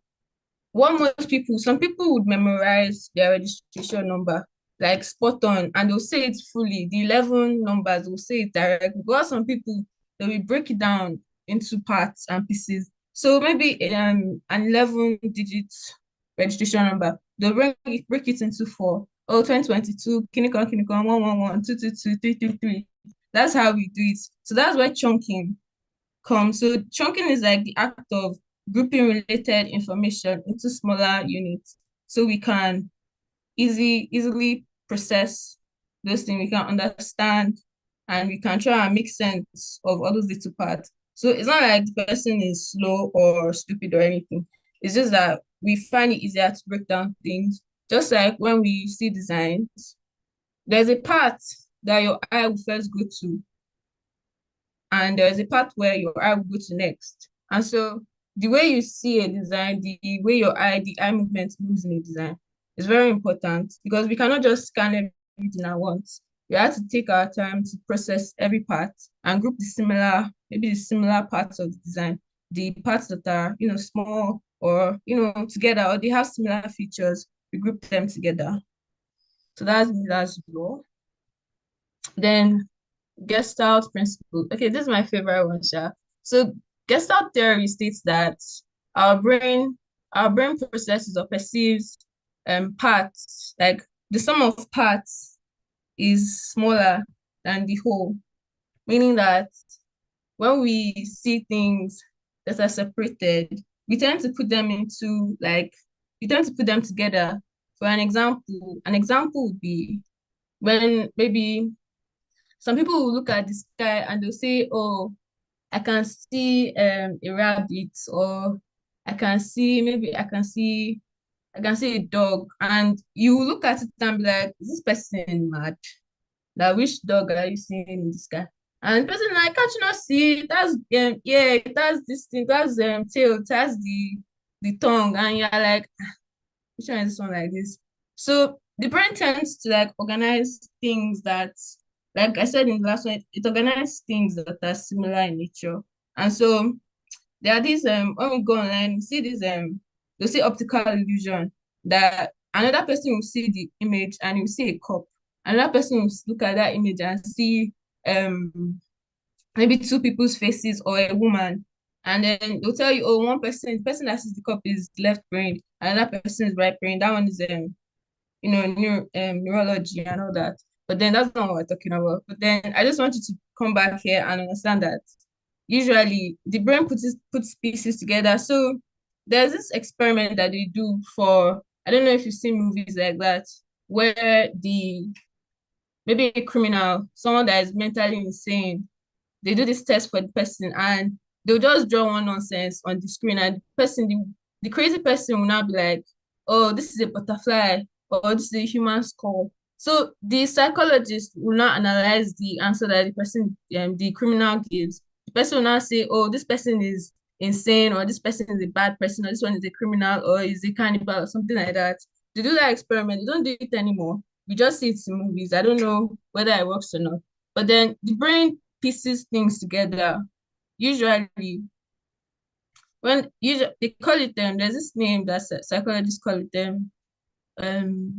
some people would memorize their registration number, like spot on, and they'll say it fully. The 11 numbers, they'll say it directly. But some people, they will break it down into parts and pieces. So maybe an 11-digit registration number, they'll break it into 4. Oh, 2022, kinikon, 111, 222, 333. That's how we do it. So that's where chunking comes. So chunking is like the act of grouping related information into smaller units so we can easily process those things, we can understand, and we can try and make sense of all those little parts. So it's not like the person is slow or stupid or anything. It's just that we find it easier to break down things. Just like when we see designs, there's a part that your eye will first go to, and there's a part where your eye will go to next. And so the way you see a design, the way the eye movement moves in a design is very important, because we cannot just scan everything at once. We have to take our time to process every part and group maybe the similar parts of the design, the parts that are, small or, together, or they have similar features, we group them together. So that's Miller's law. Then Gestalt principle. Okay, this is my favorite one, Sha. So Gestalt theory states that our brain processes or perceives parts, like the sum of parts is smaller than the whole, meaning that when we see things that are separated, we tend to put them together. For an example would be when maybe some people will look at the sky and they'll say, oh, I can see a rabbit, or I can see a dog. And you look at it and be like, is this person mad? Like, which dog are you seeing in the sky? And the person like, can't you not see? That's it has this thing, that's tail, it has the tongue, and you're like, which one is this one like this? So the brain tends to like organize things that, like I said in the last one, it organizes things that are similar in nature. And so there are these when we go online, you see this you'll see optical illusion, that another person will see the image and you see a cup. Another person will look at that image and see maybe two people's faces or a woman. And then they'll tell you, oh, the person that sees the cup is left brain, another person is right brain. That one is neurology and all that. But then that's not what we're talking about. But then I just want you to come back here and understand that usually the brain puts pieces together. So there's this experiment that they do for, I don't know if you've seen movies like that, where maybe a criminal, someone that is mentally insane, they do this test for the person and they'll just draw one nonsense on the screen, and the person, the crazy person will now be like, oh, this is a butterfly, or this is a human skull. So the psychologist will not analyze the answer that the person, the criminal gives. The person will not say, oh, this person is insane, or this person is a bad person, or this one is a criminal, or is a cannibal, or something like that. To do that experiment, they don't do it anymore. We just see it in movies. I don't know whether it works or not. But then the brain pieces things together. Usually, when usually they call it there's this name that psychologists call it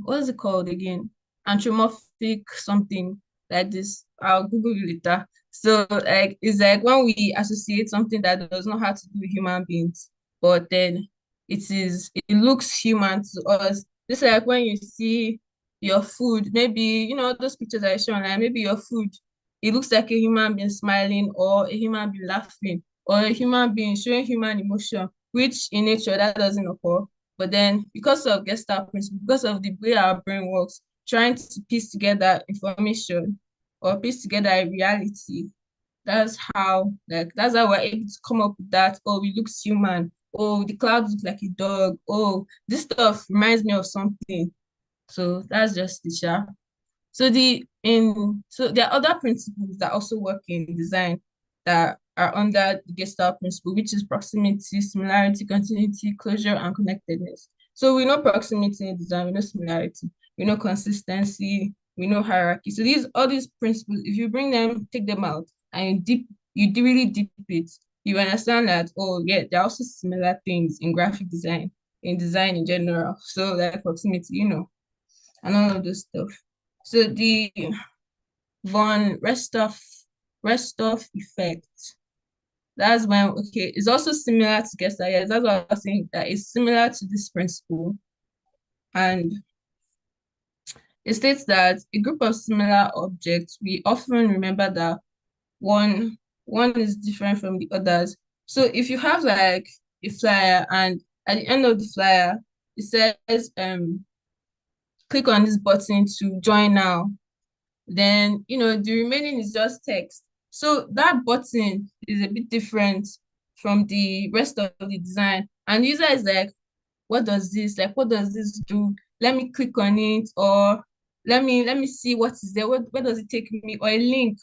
what is it called again? Anthropomorphic something like this. I'll Google it later. So like it's like when we associate something that does not have to do with human beings, but then it looks human to us. Just like when you see your food, maybe those pictures I show online, maybe your food, it looks like a human being smiling or a human being laughing or a human being showing human emotion, which in nature that doesn't occur. But then because of Gestalt principle, because of the way our brain works, trying to piece together information or piece together a reality, that's how we're able to come up with that. Oh, it looks human. Oh, the clouds look like a dog. Oh, this stuff reminds me of something. So that's just the sharp. So there are other principles that also work in design that are under the Gestalt principle, which is proximity, similarity, continuity, closure, and connectedness. So we know proximity in design, we know similarity, we know consistency, we know hierarchy. So all these principles, if you bring them, take them out, and really deep it, you understand that, oh yeah, there are also similar things in graphic design, in design in general. So like proximity, and all of those stuff. So the von Restov effect. That's when, okay, it's also similar to Gestalt. Yes, that's what I was saying, that it's similar to this principle. And it states that a group of similar objects, we often remember that one is different from the others. So if you have like a flyer and at the end of the flyer, it says, click on this button to join now, then the remaining is just text. So that button is a bit different from the rest of the design, and the user is like, what does this do? Let me click on it, or let me see what is there. Where does it take me? Or a link.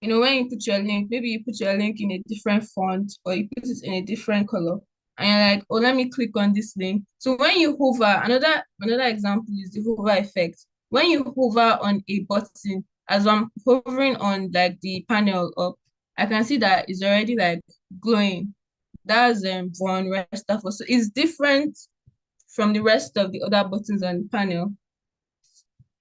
When you put your link, maybe you put your link in a different font or you put it in a different color, and you're like, oh, let me click on this link. So when you hover, another example is the hover effect. When you hover on a button, as I'm hovering on like the panel up, I can see that it's already like glowing. That's one rest of us. So it's different from the rest of the other buttons on the panel.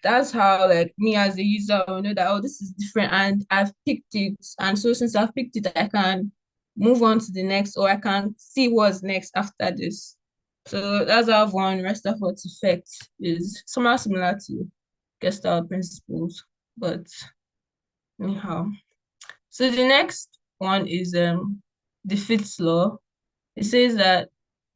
That's how like me as a user will know that, oh, this is different and I've picked it. And so since I've picked it, I can move on to the next, or I can see what's next after this. So that's how one rest of what effect is somehow similar to Gestalt principles, but anyhow. So the next one is the Fitts law. It says that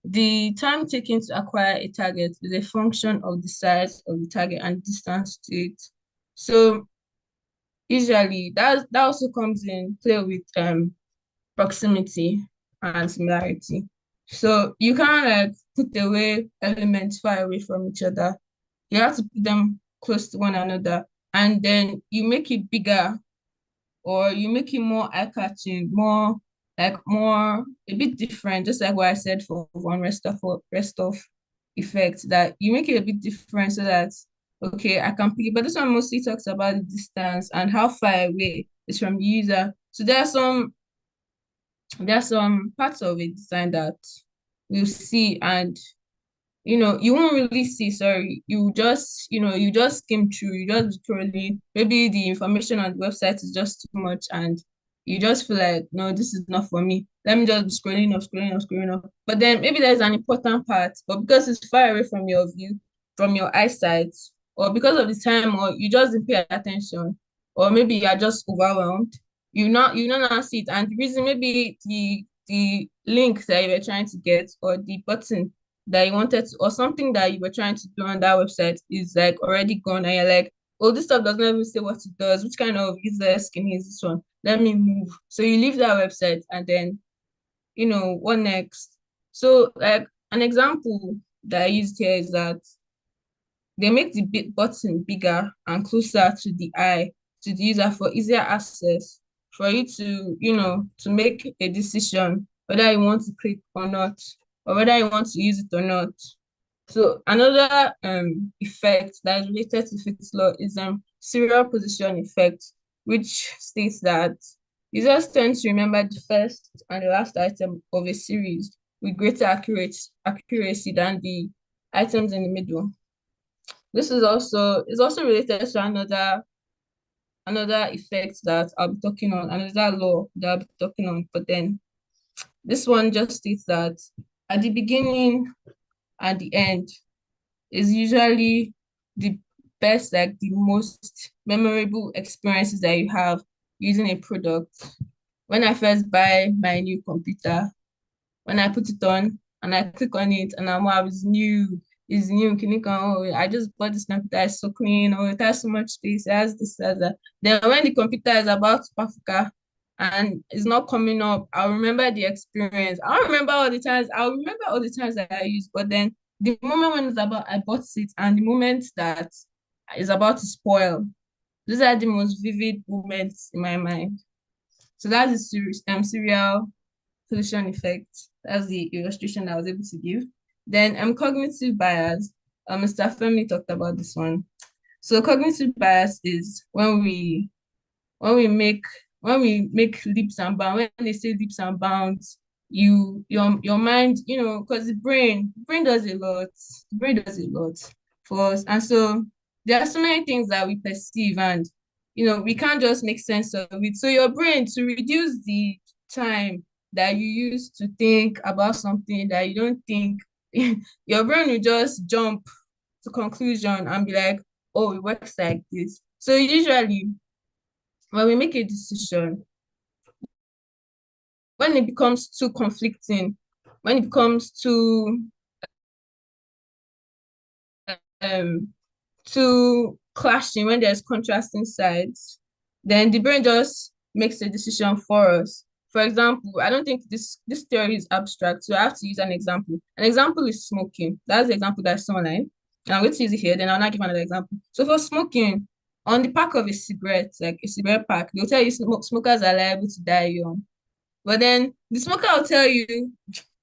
the time taken to acquire a target is a function of the size of the target and distance to it. So usually that also comes in play with proximity and similarity. So you can't like put away elements far away from each other. You have to put them close to one another, and then you make it bigger, or you make it more eye-catching, more a bit different, just like what I said for one rest of effect, that you make it a bit different so that, okay, I can pick it. But this one mostly talks about the distance and how far away it's from the user. So there are some parts of a design that we'll see, and you won't really see, sorry, you just skim through, you just literally, maybe the information on the website is just too much and you just feel like, no, this is not for me. Let me just be scrolling up, scrolling up, scrolling up. But then maybe there's an important part, but because it's far away from your view, from your eyesight, or because of the time, or you just didn't pay attention, or maybe you're just overwhelmed, you not see it. And the reason, maybe the link that you were trying to get, or the button that you wanted to, or something that you were trying to do on that website is like already gone, and you're like, oh, this stuff doesn't even say what it does. Which kind of user skin is this one? Let me move. So you leave that website, and then what next? So like An example that I used here is that they make the button bigger and closer to the eye to the user for easier access, for you to, to make a decision whether you want to click or not, or whether you want to use it or not. So another effect that is related to Fitts law is serial position effect, which states that users tend to remember the first and the last item of a series with greater accuracy than the items in the middle. This is also related to another effect that I'll be talking on, another law that I'll be talking on. But then this one just states that at the beginning and the end is usually the best, like the most memorable experiences that you have using a product. When I first buy my new computer, when I put it on and I click on it and I'm, wow, it's new, can you come, oh, I just bought this computer, it's so clean, oh, it has so much space, it has this, has that. Then when the computer is about to Africa and it's not coming up, I'll remember the experience. I'll remember all the times that I used, but then the moment when it's about, I bought it, and the moment that is about to spoil, those are the most vivid moments in my mind. So that's the serial position effect. That's the illustration I was able to give. Then cognitive bias. Mr. Femi talked about this one. So cognitive bias is when we make leaps and bounds. When they say leaps and bounds, your mind, because the brain does a lot. The brain does a lot for us, and so there are so many things that we perceive, and we can't just make sense of it. So your brain, to reduce the time that you use to think about something that you don't think, your brain will just jump to conclusion and be like, oh, it works like this. So usually when we make a decision, when it becomes too conflicting, when it becomes too clashing, when there's contrasting sides, then the brain just makes a decision for us. For example, I don't think this theory is abstract, so I have to use an example. An example is smoking. That's the example that's online. And I'm going to use it here, then I'll not give another example. So for smoking, on the pack of a cigarette, like a cigarette pack, they'll tell you smokers are liable to die young. But then the smoker will tell you,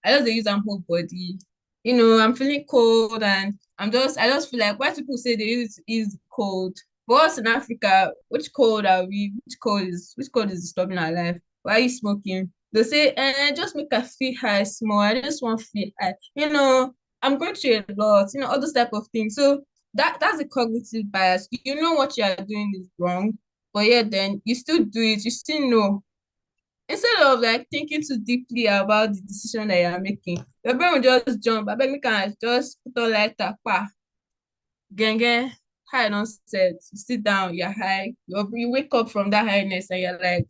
I just use my whole body. I'm feeling cold, and I just feel like, why people say they use cold. But us in Africa, which cold are we? Which cold is disturbing our life? Why are you smoking? They say, just make us feel high small. I just want to feel high. I'm going through a lot, all those type of things. So that's a cognitive bias. You know what you are doing is wrong, but yet then you still do it. You still know. Instead of like thinking too deeply about the decision that you're making, your brain will just jump. I beg me can just put on lighter, gang, high nonsense. You sit down, you're high. You wake up from that highness and you're like,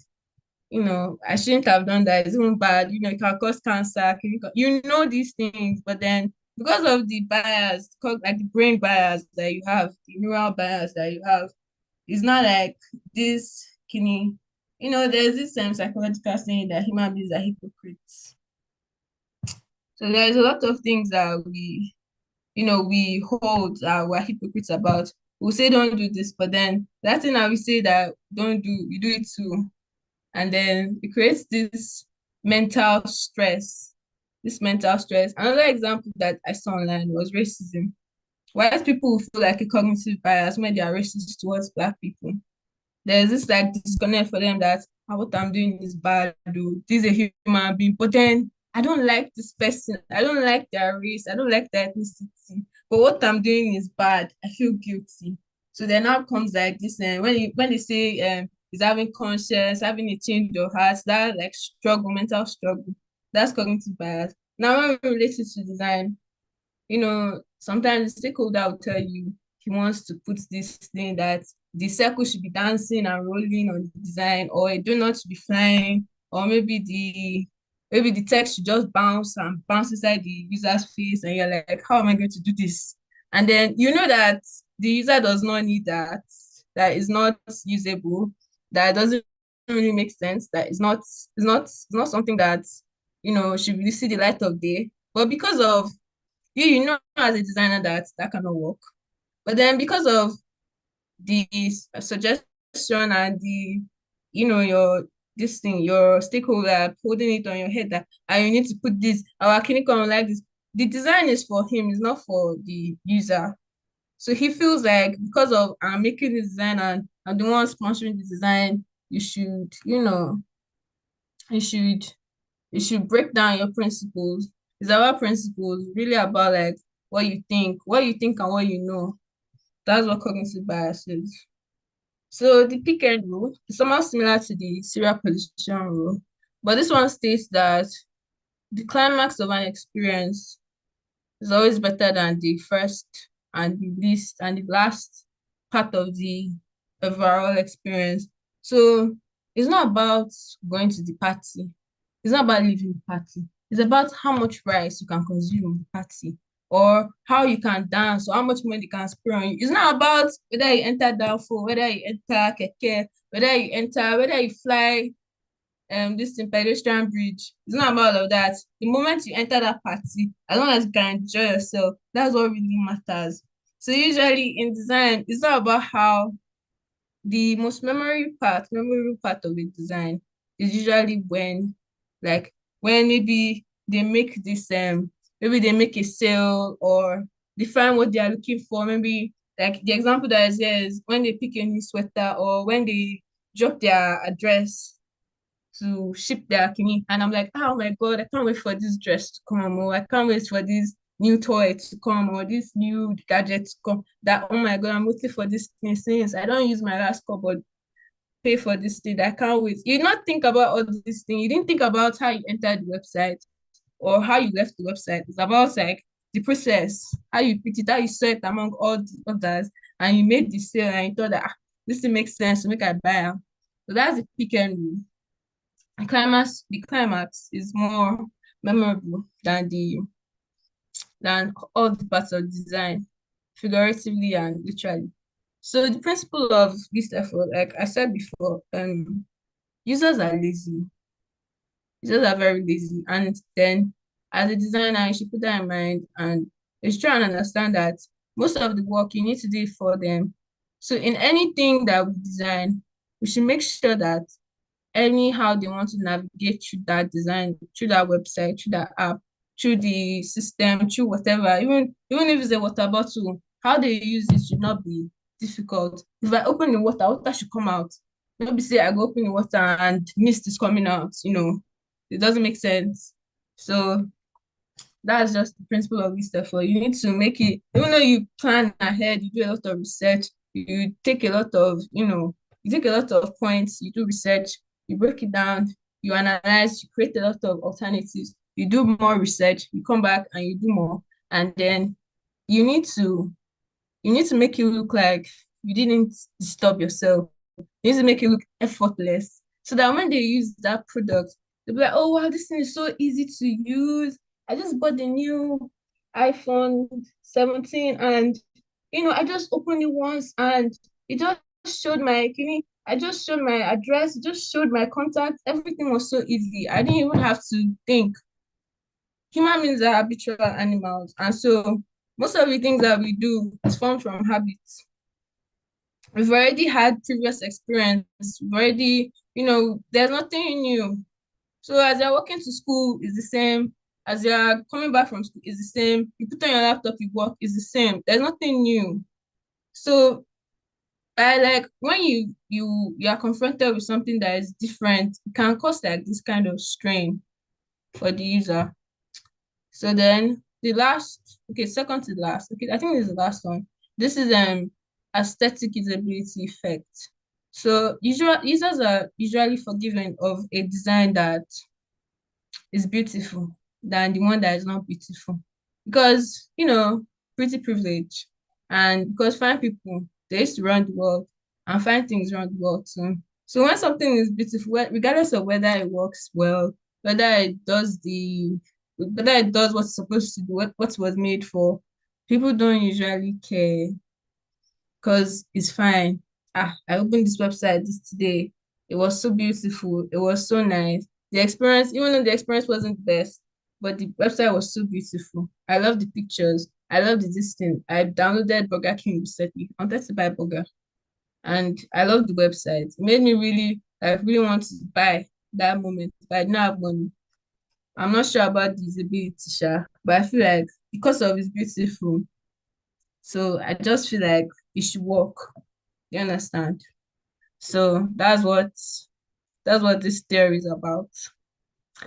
I shouldn't have done that. It's even bad. It can cause cancer. You know these things, but then because of the bias, like the brain bias that you have, the neural bias that you have, it's not like this kidney. There's this psychological saying that human beings are hypocrites. So there's a lot of things that we hold that we're hypocrites about. We'll say don't do this, but then that thing that we say that don't do, we do it too. And then it creates this mental stress. Another example that I saw online was racism. White people feel like a cognitive bias when they are racist towards Black people. There's this like disconnect for them that what I'm doing is bad, dude. This is a human being. But then I don't like this person. I don't like their race. I don't like their ethnicity. But what I'm doing is bad. I feel guilty. So then now comes like this, and when they say he's having conscience, having a change of heart, that like mental struggle, that's cognitive bias. Now when we relate it to design, sometimes the stakeholder will tell you he wants to put this thing that the circle should be dancing and rolling on the design, or a donut should be flying, or maybe the text should just bounce inside the user's face, and you're like, how am I going to do this? And then that the user does not need that is not usable, that doesn't really make sense, that is not something that should really see the light of day. But because of you know as a designer that that cannot work. But then because of the suggestion and the, your this thing, your stakeholder holding it on your head that you need to put this, our clinical like this. The design is for him, it's not for the user. So he feels like because of making the design and I'm the one sponsoring the design, you should, you should you should break down your principles. It's about principles, really about like what you think and what you know. That's what cognitive bias is. So the pick and rule is somehow similar to the serial position rule, but this one states that the climax of an experience is always better than the first and the least and the last part of the overall experience. So it's not about going to the party. It's not about leaving the party. It's about how much rice you can consume in the party or how you can dance or how much money you can spend on you. It's not about whether you enter downfall, whether you enter keke, whether you fly this thing, pedestrian bridge. It's not about all of that. The moment you enter that party, as long as you can enjoy yourself, that's what really matters. So usually in design, it's not about how the most memorable part of a design is usually like when maybe they make this maybe they make a sale or they find what they are looking for. Maybe like the example that is here is when they pick a new sweater or when they drop their address to ship their kidney. And I'm like, oh my God, I can't wait for this dress to come, or I can't wait for this new toy to come, or this new gadget to come. That, oh my God, I'm waiting for this thing since I don't use my last cupboard pay for this thing. I can't wait. You not think about all these things. You didn't think about how you entered the website or how you left the website. It's about like the process, how you picked it, how you saw it among all the others, and you made the sale and you thought that this thing makes sense to make I buy it. So that's the pick and rule. The climax is more memorable than all the parts of design, figuratively and literally. So the principle of this effort, like I said before, users are lazy. Users are very lazy. And then as a designer, you should put that in mind and you should try and understand that most of the work you need to do it for them. So in anything that we design, we should make sure that anyhow they want to navigate through that design, through that website, through that app, through the system, through whatever, even if it's a water bottle, how they use it should not be difficult. If I open the water should come out. Maybe say I go open the water and mist is coming out, it doesn't make sense. So that's just the principle of this effort. You need to make it, even though you plan ahead, you do a lot of research, you take a lot of, you take a lot of points, you do research, you break it down, you analyze, you create a lot of alternatives, you do more research, you come back and you do more. And then you need to make it look like you didn't disturb yourself. You need to make it look effortless. So that when they use that product, they'll be like, oh wow, this thing is so easy to use. I just bought the new iPhone 17 and I just opened it once and it just showed I just showed my address, just showed my contact. Everything was so easy. I didn't even have to think. Human beings are habitual animals. And so most of the things that we do is formed from habits. We've already had previous experience. We've already, there's nothing new. So as you're walking to school, it's the same. As you're coming back from school, it's the same. You put on your laptop, you work, it's the same. There's nothing new. So I like when you are confronted with something that is different, it can cause like this kind of strain for the user. So then second to last. Okay, I think this is the last one. This is aesthetic usability effect. So users are usually forgiving of a design that is beautiful than the one that is not beautiful. Because, pretty privilege. And because fine people, they used to run the world and fine things run the world too. So when something is beautiful, regardless of whether it works well, whether it does what it's supposed to do, what it was made for, people don't usually care because it's fine. I opened this website this today. It was so beautiful. It was so nice. The experience, even though the experience wasn't the best, but the website was so beautiful. I love the pictures. I love this thing. I downloaded Burger King recently. I wanted to buy burger, and I love the website. It made me really, like, really want to buy that moment, but I didn't have money. I'm not sure about the usability, Sha, but I feel like because of it's beautiful, so I just feel like it should work. You understand? So that's what this theory is about.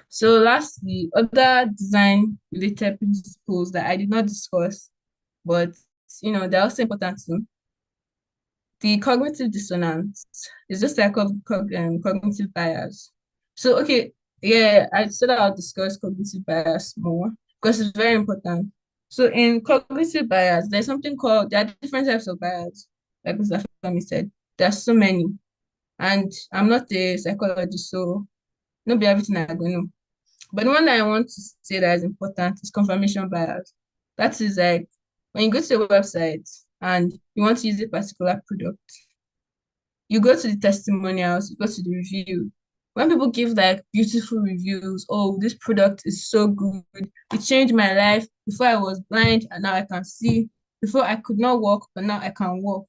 So lastly, other design related principles that I did not discuss, but they're also important too. The cognitive dissonance is just like cognitive bias. So okay, yeah, I said I'll discuss cognitive bias more because it's very important. So in cognitive bias, there are different types of bias, like Mr. Femi said. There's so many, and I'm not a psychologist, so not be everything I go know. But the one that I want to say that is important is confirmation bias. That is like when you go to a website and you want to use a particular product, you go to the testimonials, you go to the review. When people give like beautiful reviews, oh, this product is so good. It changed my life. Before I was blind and now I can see. Before I could not walk, but now I can walk.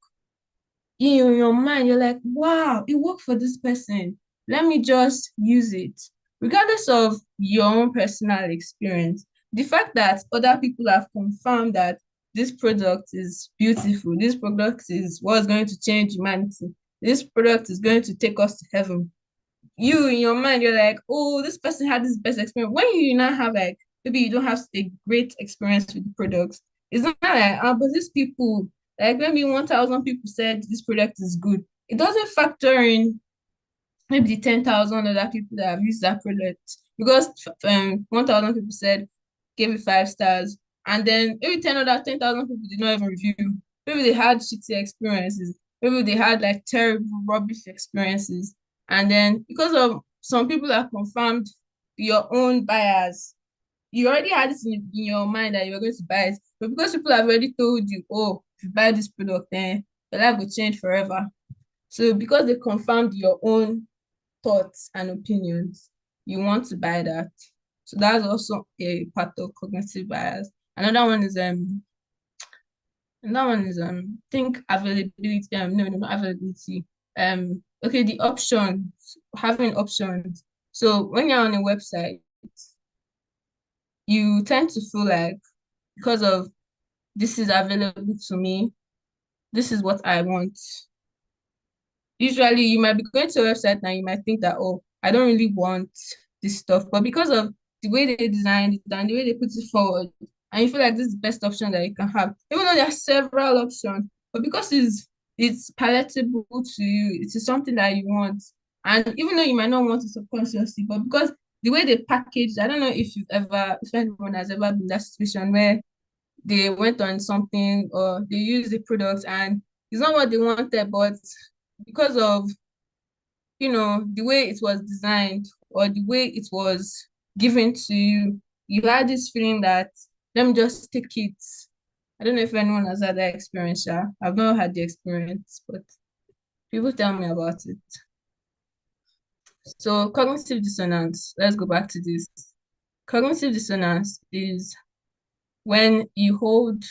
In your mind, you're like, wow, it worked for this person. Let me just use it. Regardless of your own personal experience, the fact that other people have confirmed that this product is beautiful, this product is what's going to change humanity, this product is going to take us to heaven. You in your mind, you're like, oh, this person had this best experience. When you now have like, maybe you don't have a great experience with the products, it's not like, but these people, like maybe 1,000 people said this product is good. It doesn't factor in maybe the 10,000 other people that have used that product because 1,000 people said gave it 5 stars, and then maybe 10,000 people did not even review. Maybe they had shitty experiences. Maybe they had like terrible, rubbish experiences, and then because of some people that confirmed your own bias, you already had it in your mind that you were going to buy it, but because people have already told you, oh, if you buy this product, then your life will change forever. So because they confirmed your own thoughts and opinions, you want to buy that. So that's also a part of cognitive bias. Another one is think availability. No, not availability. Okay, the options, having options. So when you're on a website, you tend to feel like because of this is available to me, this is what I want. Usually you might be going to a website and you might think that, oh, I don't really want this stuff, but because of the way they designed it and the way they put it forward, and you feel like this is the best option that you can have, even though there are several options, but because it's palatable to you, it is something that you want, and even though you might not want it subconsciously, but because the way they package, I don't know if anyone has ever been in that situation where they went on something or they used the product and it's not what they wanted, but because of the way it was designed or the way it was given to you, you had this feeling that let me just take it. I don't know if anyone has had that experience. Yeah, I've not had the experience, but people tell me about it. So cognitive dissonance, let's go back to this. Cognitive dissonance is when you hold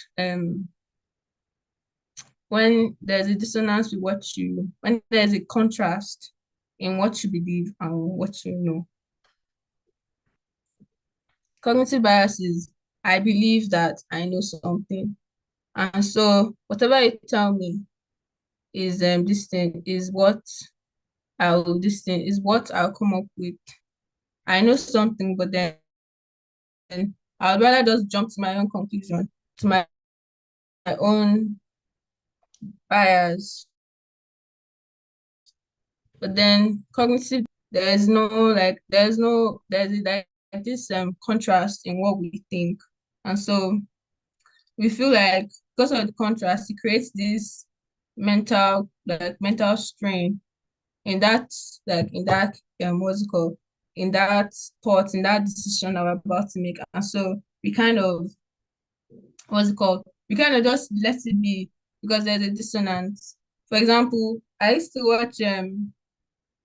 when there's a dissonance with when there's a contrast in what you believe and what you know. Cognitive bias is I believe that I know something. And so whatever you tell me is this thing is what I'll come up with. I know something, but then I'd rather just jump to my own conclusion, to my own bias. But then cognitive, there's like this contrast in what we think. And so we feel like because of the contrast, it creates this mental strain in that what's it called, in that thought, in that decision that we're about to make. And so we kind of we kind of just let it be because there's a dissonance. For example, I used to watch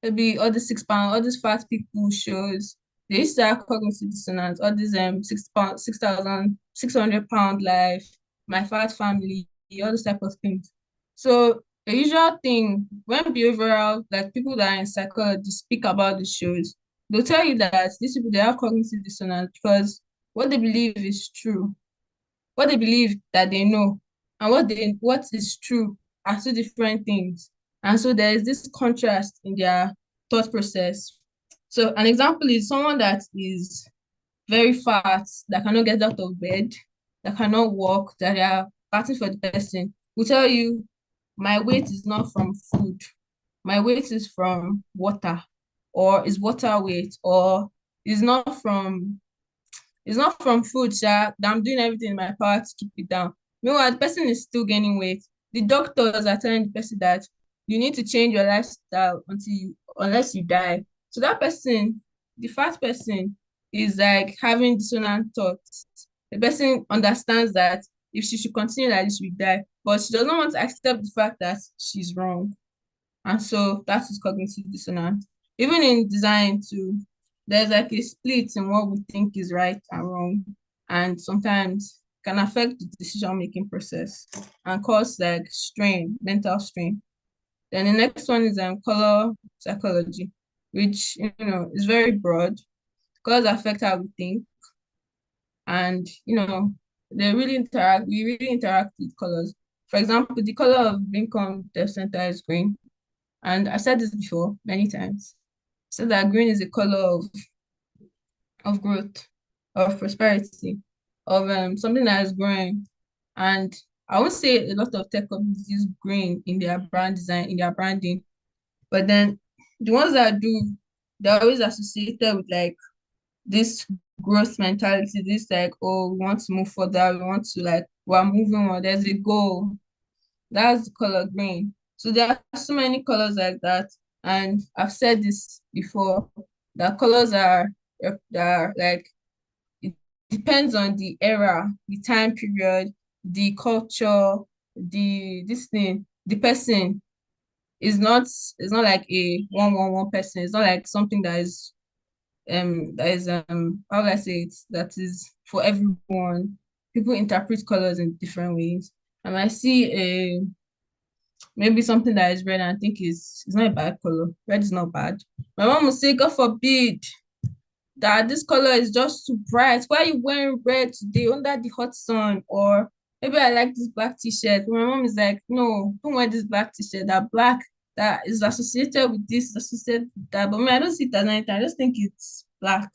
maybe all the 6 pound, all these fat people shows, they used to have cognitive dissonance, all these 6 pound, 6,000, 600 pound life, my fat family, all those type of things. So the usual thing when behavioral, like people that are in psychology speak about the shows, they'll tell you that these people they have cognitive dissonance because what they believe is true, what they believe that they know, and what is true are two different things. And so there is this contrast in their thought process. So an example is someone that is very fat, that cannot get out of bed, that cannot walk, that they are fighting for the person, will tell you, my weight is not from food. My weight is from water, or is water weight, or is not from food, that I'm doing everything in my power to keep it down. Meanwhile, the person is still gaining weight. The doctors are telling the person that you need to change your lifestyle unless you die. So that person, the fat person, is like having dissonant thoughts. The person understands that if she should continue like this, she will die, but she does not want to accept the fact that she's wrong. And so that is cognitive dissonance. Even in design too, there's like a split in what we think is right and wrong, and sometimes can affect the decision-making process and cause like strain, mental strain. Then the next one is color psychology, which is very broad. Colors affect how we think, and we really interact with colors. For example, the color of Bincom Dev Center is green. And I've said this before many times. So that green is the color of growth, of prosperity, of something that is growing. And I would say a lot of tech companies use green in their brand design, in their branding. But then the ones that do, they're always associated with like this growth mentality, this like, oh, we want to move further, we want to like, we're moving on, there's a goal. That's the color green. So there are so many colors like that. And I've said this before, that colors are like, it depends on the era, the time period, the culture, the person is not like a one person. It's not like something that is how do I say it, that is for everyone. People interpret colors in different ways. And I see maybe something that is red and I think is not a bad color. Red is not bad. My mom will say, God forbid that this color is just too bright. Why are you wearing red today under the hot sun? Or maybe I like this black t-shirt. My mom is like, no, don't wear this black t-shirt. That black that is associated with this, associated with that. But I don't see it as anything. I just think it's black.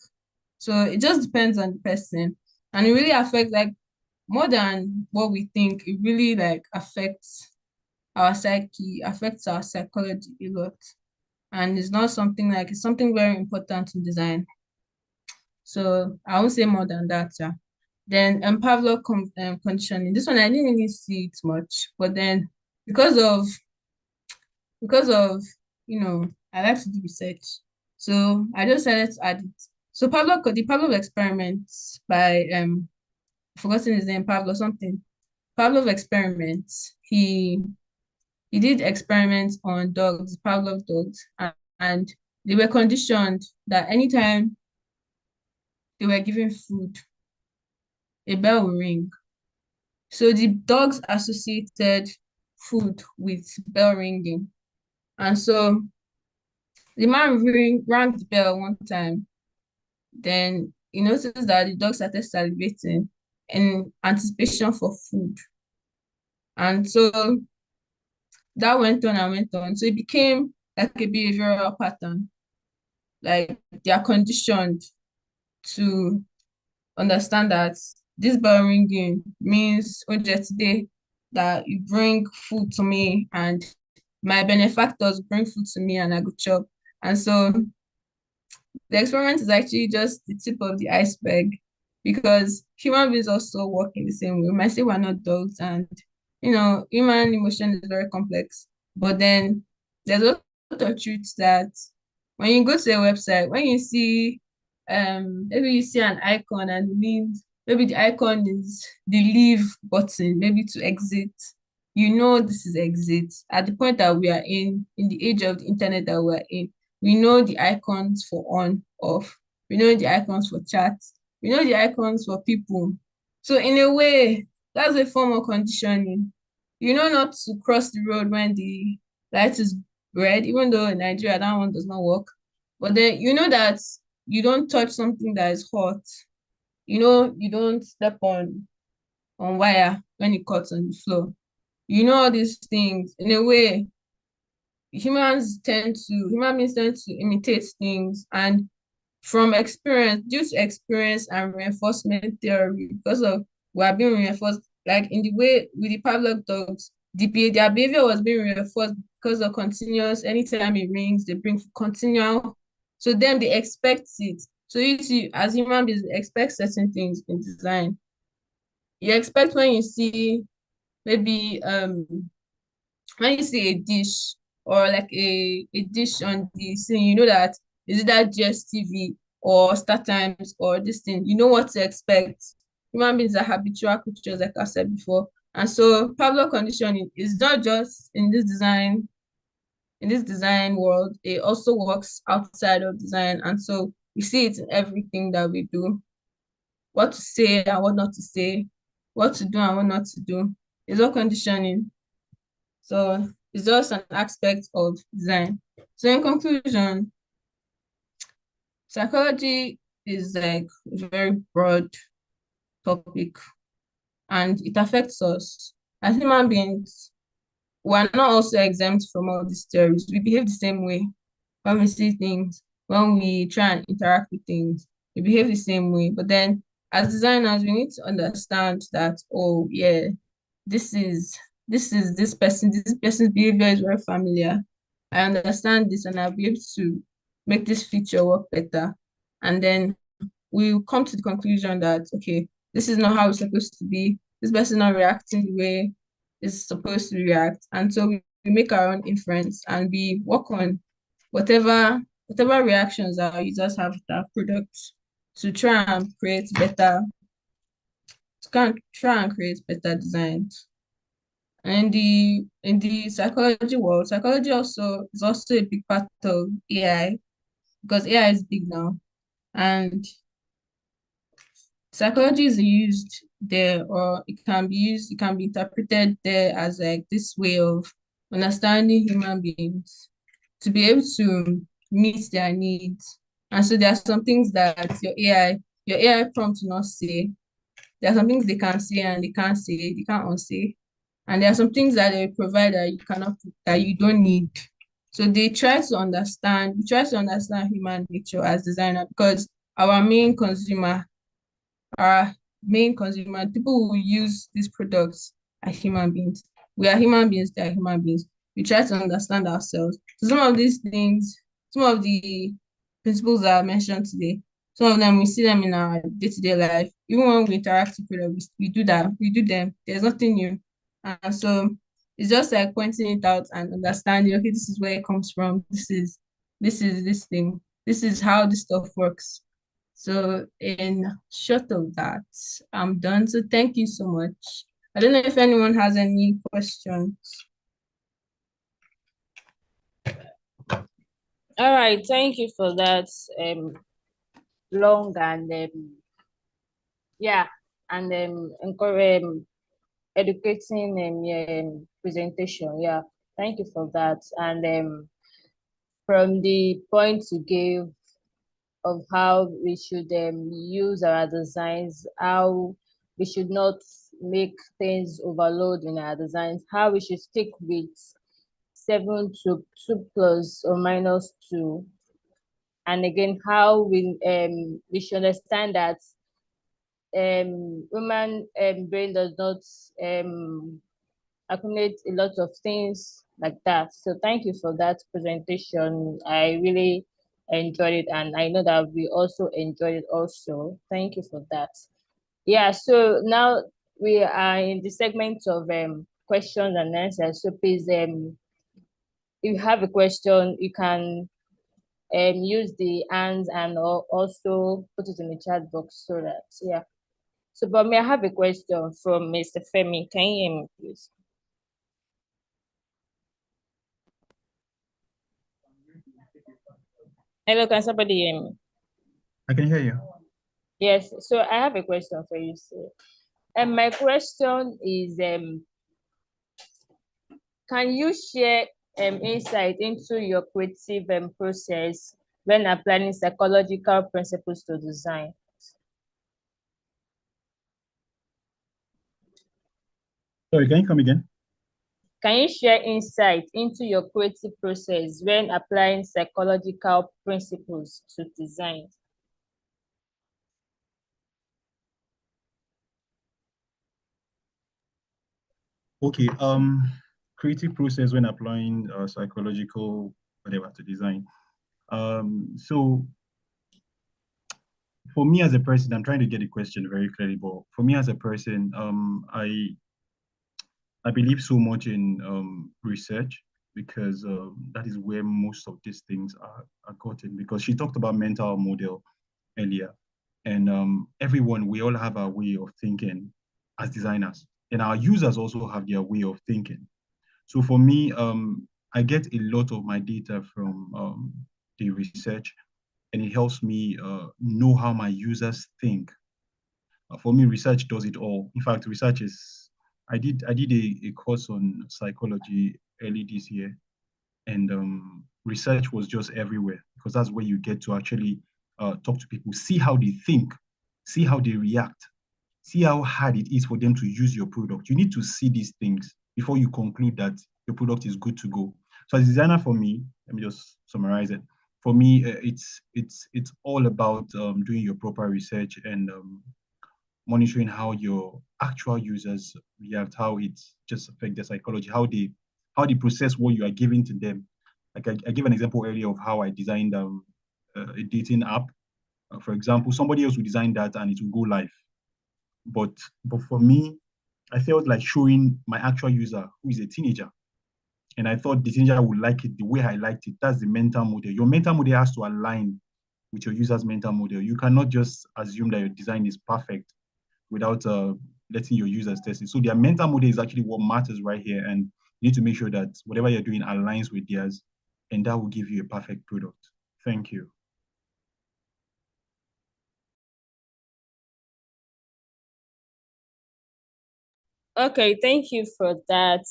So it just depends on the person. And it really affects, like, more than what we think, it really like affects our psyche, affects our psychology a lot. And it's not something like, it's something very important in design. So I won't say more than that. Yeah. Then Pavlov conditioning. This one I didn't really see it much, but then because of I like to do research, so I just decided to add it. So the Pavlov experiments by forgotten his name, Pavlov something. Pavlov experiments. He did experiments on dogs, Pavlov dogs, and they were conditioned that anytime they were given food, a bell will ring. So the dogs associated food with bell ringing. And so the man rang the bell one time. Then he noticed that the dog started salivating in anticipation for food. And so that went on and went on. So it became like a behavioral pattern. Like they are conditioned to understand that this bell ringing means today that you bring food to me and my benefactors bring food to me and I go chop. And so the experiment is actually just the tip of the iceberg because human beings also work in the same way. We might say we're not dogs and human emotion is very complex. But then there's a lot of truths that when you go to a website, when you see maybe you see an icon and it means maybe the icon is the leave button, maybe to exit. This is exit. At the point that we are in the age of the internet that we're in, we know the icons for on, off. we know the icons for chats, we know the icons for people. So in a way, that's a form of conditioning. You know not to cross the road when the light is red, even though in Nigeria that one does not work. But then you know that you don't touch something that is hot. You know you don't step on wire when it cuts on the floor. You know all these things. In a way, human beings tend to imitate things, and from experience, due to experience and reinforcement theory, because of we are being reinforced, like in the way with the Pavlov dogs, their behavior was being reinforced because of continuous, anytime it rings, they bring continual. So them they expect it. So you see, as human beings, expect certain things in design. You expect when you see maybe when you see a dish or like a dish on the scene, you know that is it that GSTV or Star Times or this thing, you know what to expect. Human beings are habitual creatures, like I said before. And so Pavlov conditioning is not just in this design world, it also works outside of design. And so we see it in everything that we do. What to say and what not to say, what to do and what not to do. It's all conditioning. So it's just an aspect of design. So in conclusion, psychology is like a very broad topic and it affects us. As human beings, we are not also exempt from all these theories. We behave the same way when we see things, when we try and interact with things, we behave the same way. But then as designers, we need to understand that, oh yeah, this is this person's behavior is very familiar. I understand this and I'll be able to make this feature work better. And then we come to the conclusion that okay, this is not how it's supposed to be. This person not reacting the way it's supposed to react. And so we make our own inference and we work on whatever reactions our users have with our products to try and create better try and create better designs. And in the psychology world, psychology also is also a big part of AI because AI is big now. And psychology is used there, or it can be interpreted there as like this way of understanding human beings to be able to meet their needs. And so there are some things that your AI prompt will not say. There are some things they can say and they can't unsay. And there are some things that they provide that you cannot, that you don't need. So we try to understand human nature as designer because our main consumer, our main consumer, people who use these products are human beings. We are human beings, they are human beings. We try to understand ourselves. So some of these things, some of the principles that I mentioned today, some of them we see them in our day-to-day life. Even when we interact with people, we do that, we do them. There's nothing new. And so it's just like pointing it out and understanding, okay, this is where it comes from. This is this thing. This is how this stuff works. So in short of that, I'm done. So thank you so much. I don't know if anyone has any questions. All right, thank you for that long and yeah, and educating presentation. Yeah, thank you for that. And from the point you gave of how we should use our designs, how we should not make things overload in our designs, how we should stick with 7 to 2 plus or minus 2, and again how we should understand that human brain does not accumulate a lot of things like that. So thank you for that presentation. I really enjoyed it, and I know that we also enjoyed it also. Thank you for that. Yeah, so now we are in the segment of questions and answers. So please, if you have a question, you can use the hands and also put it in the chat box so that, yeah. So, but may I have a question from Mr. Femi? Can you hear me, please? Hello, can somebody hear me? I can hear you. Yes, so I have a question for you, sir. And my question is, can you share insight into your creative process when applying psychological principles to design? Sorry, can you come again? Can you share insight into your creative process when applying psychological principles to design? Okay. Creative process when applying psychological whatever to design. So for me as a person, I'm trying to get the question very clearly, but for me as a person, I believe so much in research because that is where most of these things are gotten. Because she talked about mental model earlier, and everyone, we all have our way of thinking as designers, and our users also have their way of thinking. So for me, I get a lot of my data from the research, and it helps me know how my users think. For me, research does it all. In fact, research is. I did a course on psychology early this year, and research was just everywhere because that's where you get to actually talk to people, see how they think, see how they react, see how hard it is for them to use your product. You need to see these things before you conclude that your product is good to go. So as a designer, for me, let me just summarize it. For me, it's all about doing your proper research and monitoring how your actual users react, how it just affects their psychology, how they process what you are giving to them. Like I gave an example earlier of how I designed a dating app. For example, somebody else will design that and it will go live. But for me, I felt like showing my actual user who is a teenager. And I thought the teenager would like it the way I liked it. That's the mental model. Your mental model has to align with your user's mental model. You cannot just assume that your design is perfect without letting your users test it. So their mental model is actually what matters right here. And you need to make sure that whatever you're doing aligns with theirs, and that will give you a perfect product. Thank you. Okay, thank you for that.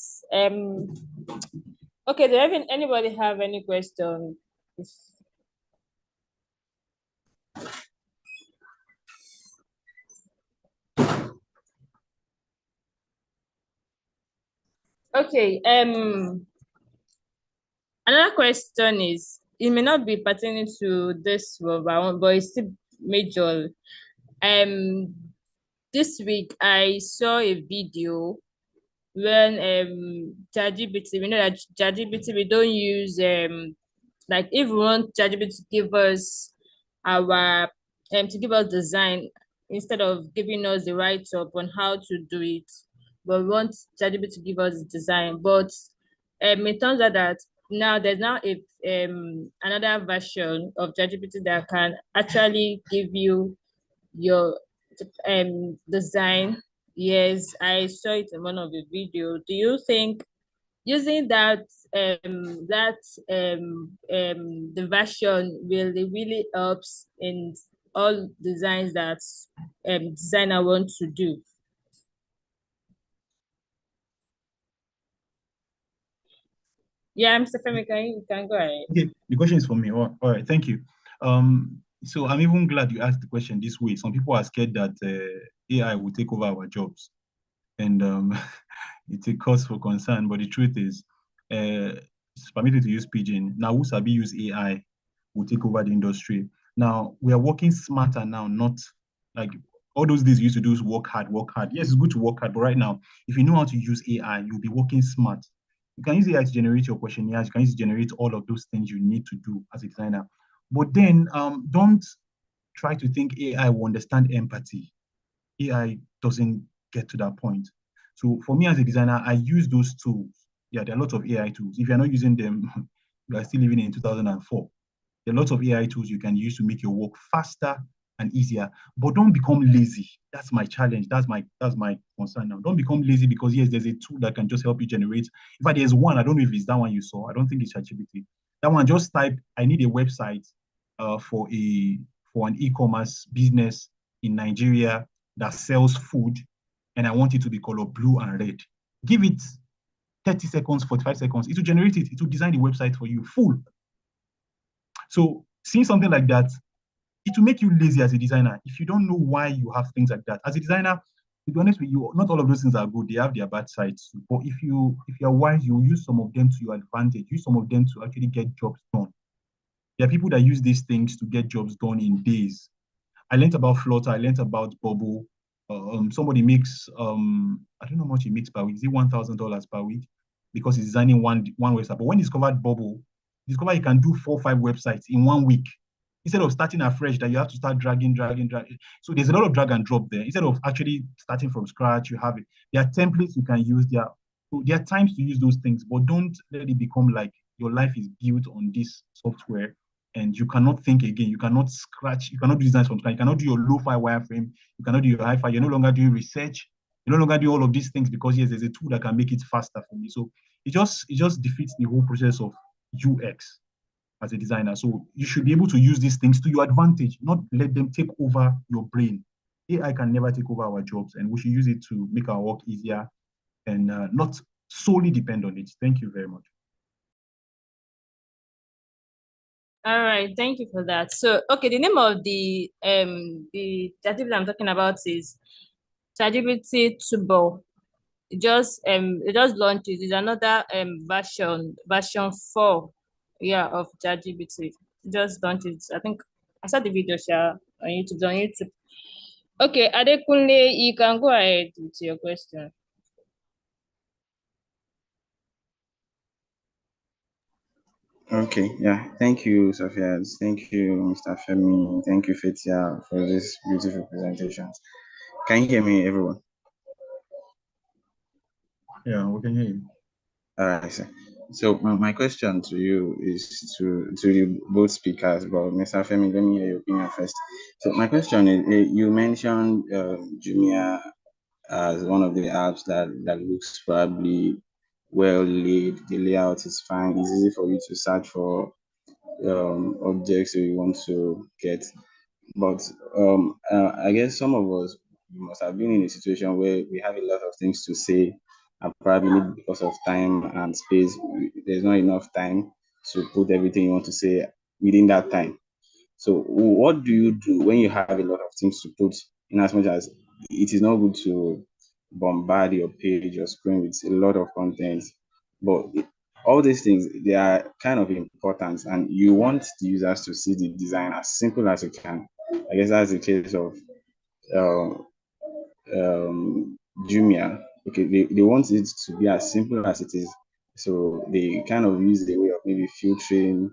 Okay, anybody have any question? Okay, another question is, it may not be pertaining to this one, but it's still major. Um, this week I saw a video when ChatGPT, we know that ChatGPT, we don't use like if we want ChatGPT to give us our to give us design instead of giving us the write up on how to do it, but we want ChatGPT to give us the design. But it turns out that now there's now a another version of ChatGPT that can actually give you your design. Yes, I saw it in one of the video. Do you think using the version really helps in all designs that designer want to do? Yeah, Mr. Femi, can go ahead. Okay, the question is for me. All right, thank you. So I'm even glad you asked the question this way. Some people are scared that AI will take over our jobs, and it's a cause for concern. But the truth is, it's permitted to use Pigeon. Now, who sabi use AI will take over the industry. Now, we are working smarter now, not like all those days you used to do is work hard, work hard. Yes, it's good to work hard, but right now, if you know how to use AI, you'll be working smart. You can use AI to generate your questionnaires, you can use it to generate all of those things you need to do as a designer. But then don't try to think AI will understand empathy. AI doesn't get to that point. So for me as a designer, I use those tools. Yeah, there are lots of AI tools. If you're not using them, you are still living in 2004. There are lots of AI tools you can use to make your work faster and easier. But don't become lazy. That's my challenge. That's my concern now. Don't become lazy because yes, there's a tool that can just help you generate. In fact, there's one. I don't know if it's that one you saw. I don't think it's ChatGPT. That one, just type, I need a website for for an e-commerce business in Nigeria that sells food, and I want it to be color blue and red. Give it 30 seconds, 45 seconds. It will generate it. It will design the website for you full. So seeing something like that, it will make you lazy as a designer if you don't know why you have things like that. As a designer, to be honest with you, not all of those things are good. They have their bad sides. But if you're wise, you use some of them to your advantage. Use some of them to actually get jobs done. There are people that use these things to get jobs done in days. I learned about Flutter. I learned about Bubble. Somebody makes I don't know how much he makes per week. Is it $1,000 per week? Because he's designing one website. But when he discovered Bubble, he discovered he can do 4 or 5 websites in 1 week instead of starting afresh that you have to start dragging. So there's a lot of drag and drop there. Instead of actually starting from scratch, you have it. There are templates you can use. There are times to use those things, but don't let it become like your life is built on this software and you cannot think again. You cannot scratch. You cannot do design from scratch. You cannot do your lo-fi wireframe. You cannot do your hi-fi. You're no longer doing research. You no longer do all of these things because yes, there's a tool that can make it faster for me. So it just defeats the whole process of UX as a designer. So you should be able to use these things to your advantage, not let them take over your brain. AI can never take over our jobs, and we should use it to make our work easier and not solely depend on it. Thank you very much. All right, thank you for that. So, okay, the name of the ChatGPT I'm talking about is ChatGPT Tubo. It just launched it. It's another version 4, yeah, of ChatGPT. Just launched it. I think I saw the video share on YouTube. Okay, Adekunle, you can go ahead with your question. Okay, yeah. Thank you, Sophia. Thank you, Mr. Femi. Thank you, Fetia, for this beautiful presentation. Can you hear me, everyone? Yeah, we can hear you. All right, sir. So my question to you is to you both speakers, but Mr. Femi, let me hear your opinion first. So my question is, you mentioned Jumia as one of the apps that looks probably well laid. The layout is fine. It's easy for you to search for objects you want to get. But I guess some of us must have been in a situation where we have a lot of things to say, and probably because of time and space, there's not enough time to put everything you want to say within that time. So, what do you do when you have a lot of things to put in, as much as it is not good to bombard your page or screen with a lot of content, but all these things, they are kind of important, and you want the users to see the design as simple as you can. I guess that's the case of um, Jumia. Okay, they want it to be as simple as it is. So they kind of use the way of maybe filtering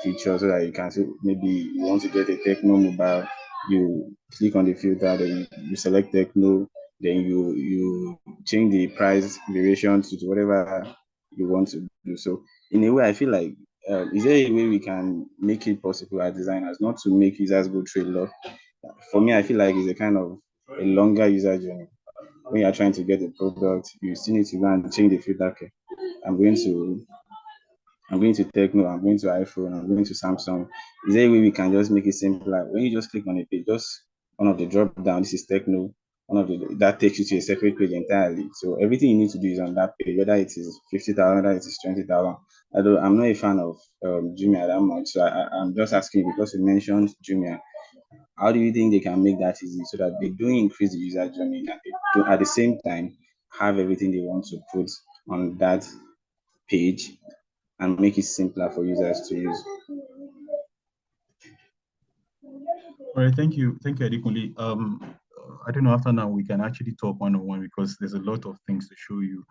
feature so that you can see, maybe you want to get a Techno mobile, you click on the filter, then you select Techno, then you change the price variation to whatever you want to do. So in a way, I feel like is there a way we can make it possible as designers not to make users go trade love? For me, I feel like it's a kind of a longer user journey. When you're trying to get a product, you still need to go and change the filter. Okay, I'm going to Techno, I'm going to iPhone, I'm going to Samsung. Is there a way we can just make it simpler? When you just click on a page, just one of the drop down, this is Techno, that takes you to a separate page entirely. So everything you need to do is on that page, whether it is 50,000, whether it is 20,000. I'm not a fan of Jumia that much, so I'm just asking because you mentioned Jumia. How do you think they can make that easy so that they do increase the user journey and they do at the same time have everything they want to put on that page and make it simpler for users to use? All right, thank you, Adekunle. I don't know. After now, we can actually talk one-on-one because there's a lot of things to show you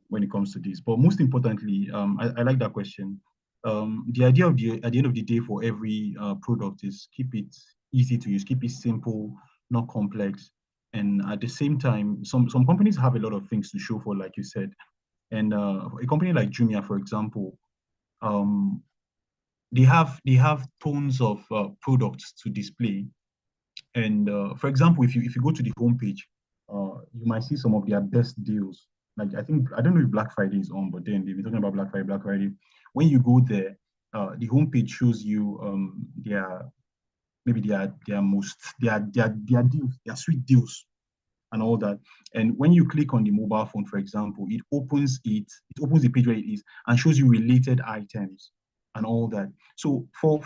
when it comes to this. But most importantly, I like that question. The idea of at the end of the day for every product is keep it easy to use, keep it simple, not complex, and at the same time, some companies have a lot of things to show for, like you said, and a company like Jumia, for example, um, they have tons of products to display. And for example, if you go to the homepage, you might see some of their best deals. Like I don't know if Black Friday is on, but then they've been talking about Black Friday. When you go there, the homepage shows you their maybe their deals, their sweet deals and all that. And when you click on the mobile phone, for example, it opens the page where it is and shows you related items and all that. So for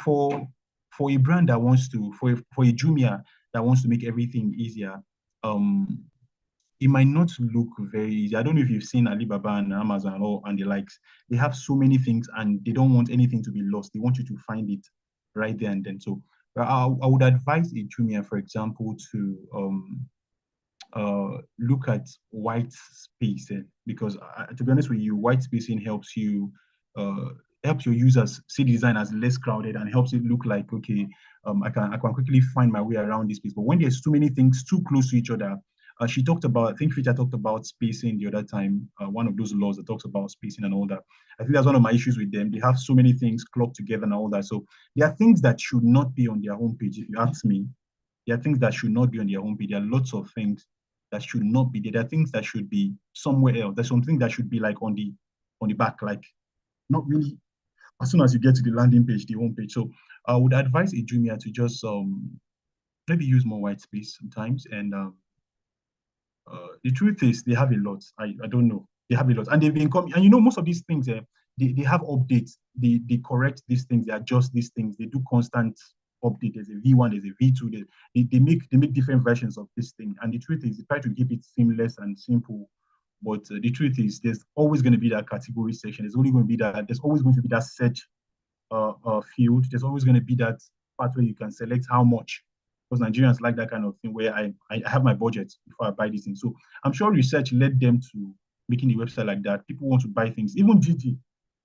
a brand that wants to, for a Jumia that wants to make everything easier, um, it might not look very easy. I don't know if you've seen Alibaba and Amazon and the likes. They have so many things and they don't want anything to be lost. They want you to find it right there and then. So I would advise a Jumia, for example, to look at white spacing because to be honest with you, white spacing uh, helps your users see the design as less crowded and helps it look like okay, I can quickly find my way around this space. But when there's too many things too close to each other, she talked about, I think Fita talked about spacing the other time, one of those laws that talks about spacing and all that. I think that's one of my issues with them. They have so many things clubbed together and all that. So there are things that should not be on their homepage. If you ask me, there are things that should not be on their homepage. There are lots of things that should not be there. There are things that should be somewhere else. There's something that should be like on the back, like not really as soon as you get to the landing page, the homepage. So I would advise a Jumia to just maybe use more white space sometimes. And the truth is they have a lot. I don't know. They have a lot. And they've been coming. And you know, most of these things, they have updates. They correct these things. They adjust these things. They do constant update. There's a V1, there's a V2. They make different versions of this thing. And the truth is they try to keep it seamless and simple. But the truth is there's always going to be that category section. There's always going to be that search field. There's always going to be that part where you can select how much, because Nigerians like that kind of thing where I have my budget before I buy this thing. So I'm sure research led them to making the website like that. People want to buy things. Even GT,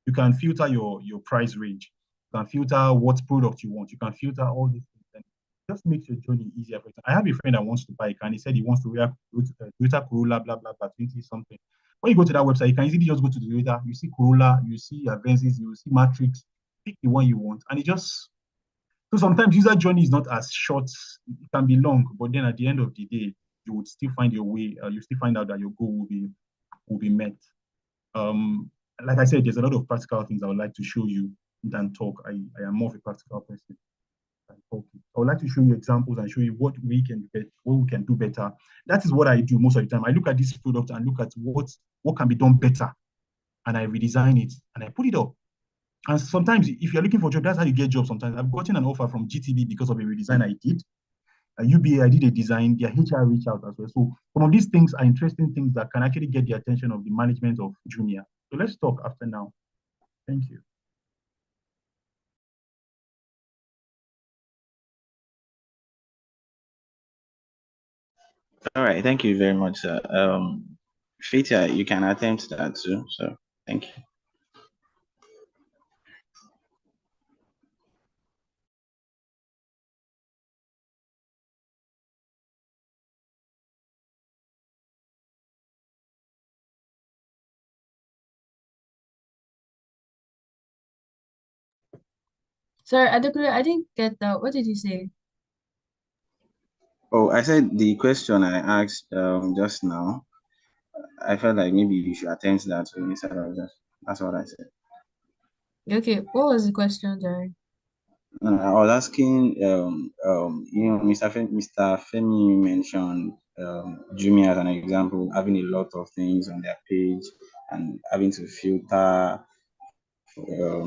you can filter your price range. You can filter what product you want. You can filter all these things. And it just makes your journey easier. For example, I have a friend that wants to buy a car and he said he wants to wear Toyota Corolla, blah, blah, blah, 20 something. When you go to that website, you can easily just go to the Toyota. You see Corolla, you see Avensis, you see Matrix, pick the one you want. And it just, so sometimes user journey is not as short, it can be long, but then at the end of the day, you would still find your way, you still find out that your goal will be met. Um, like I said, there's a lot of practical things I would like to show you than talk. I am more of a practical person than talking. I would like to show you examples and show you what we can do better. That is what I do most of the time. I look at this product and look at what can be done better, and I redesign it and I put it up. And sometimes, if you're looking for a job, that's how you get jobs. Sometimes I've gotten an offer from GTB because of a redesign I did. UBA, I did a design. Their HR reached out as well. So some of these things are interesting things that can actually get the attention of the management of Jumia. So let's talk after now. Thank you. All right, thank you very much, sir. Fita, you can attempt that too. So thank you. Sorry, Adekunle, I didn't get that. What did you say? Oh, I said the question I asked just now. I felt like maybe you should attempt that too instead of just. That's what I said. Okay, what was the question, Jerry? I was asking, Mr. Femi mentioned Jumia as an example, having a lot of things on their page and having to filter.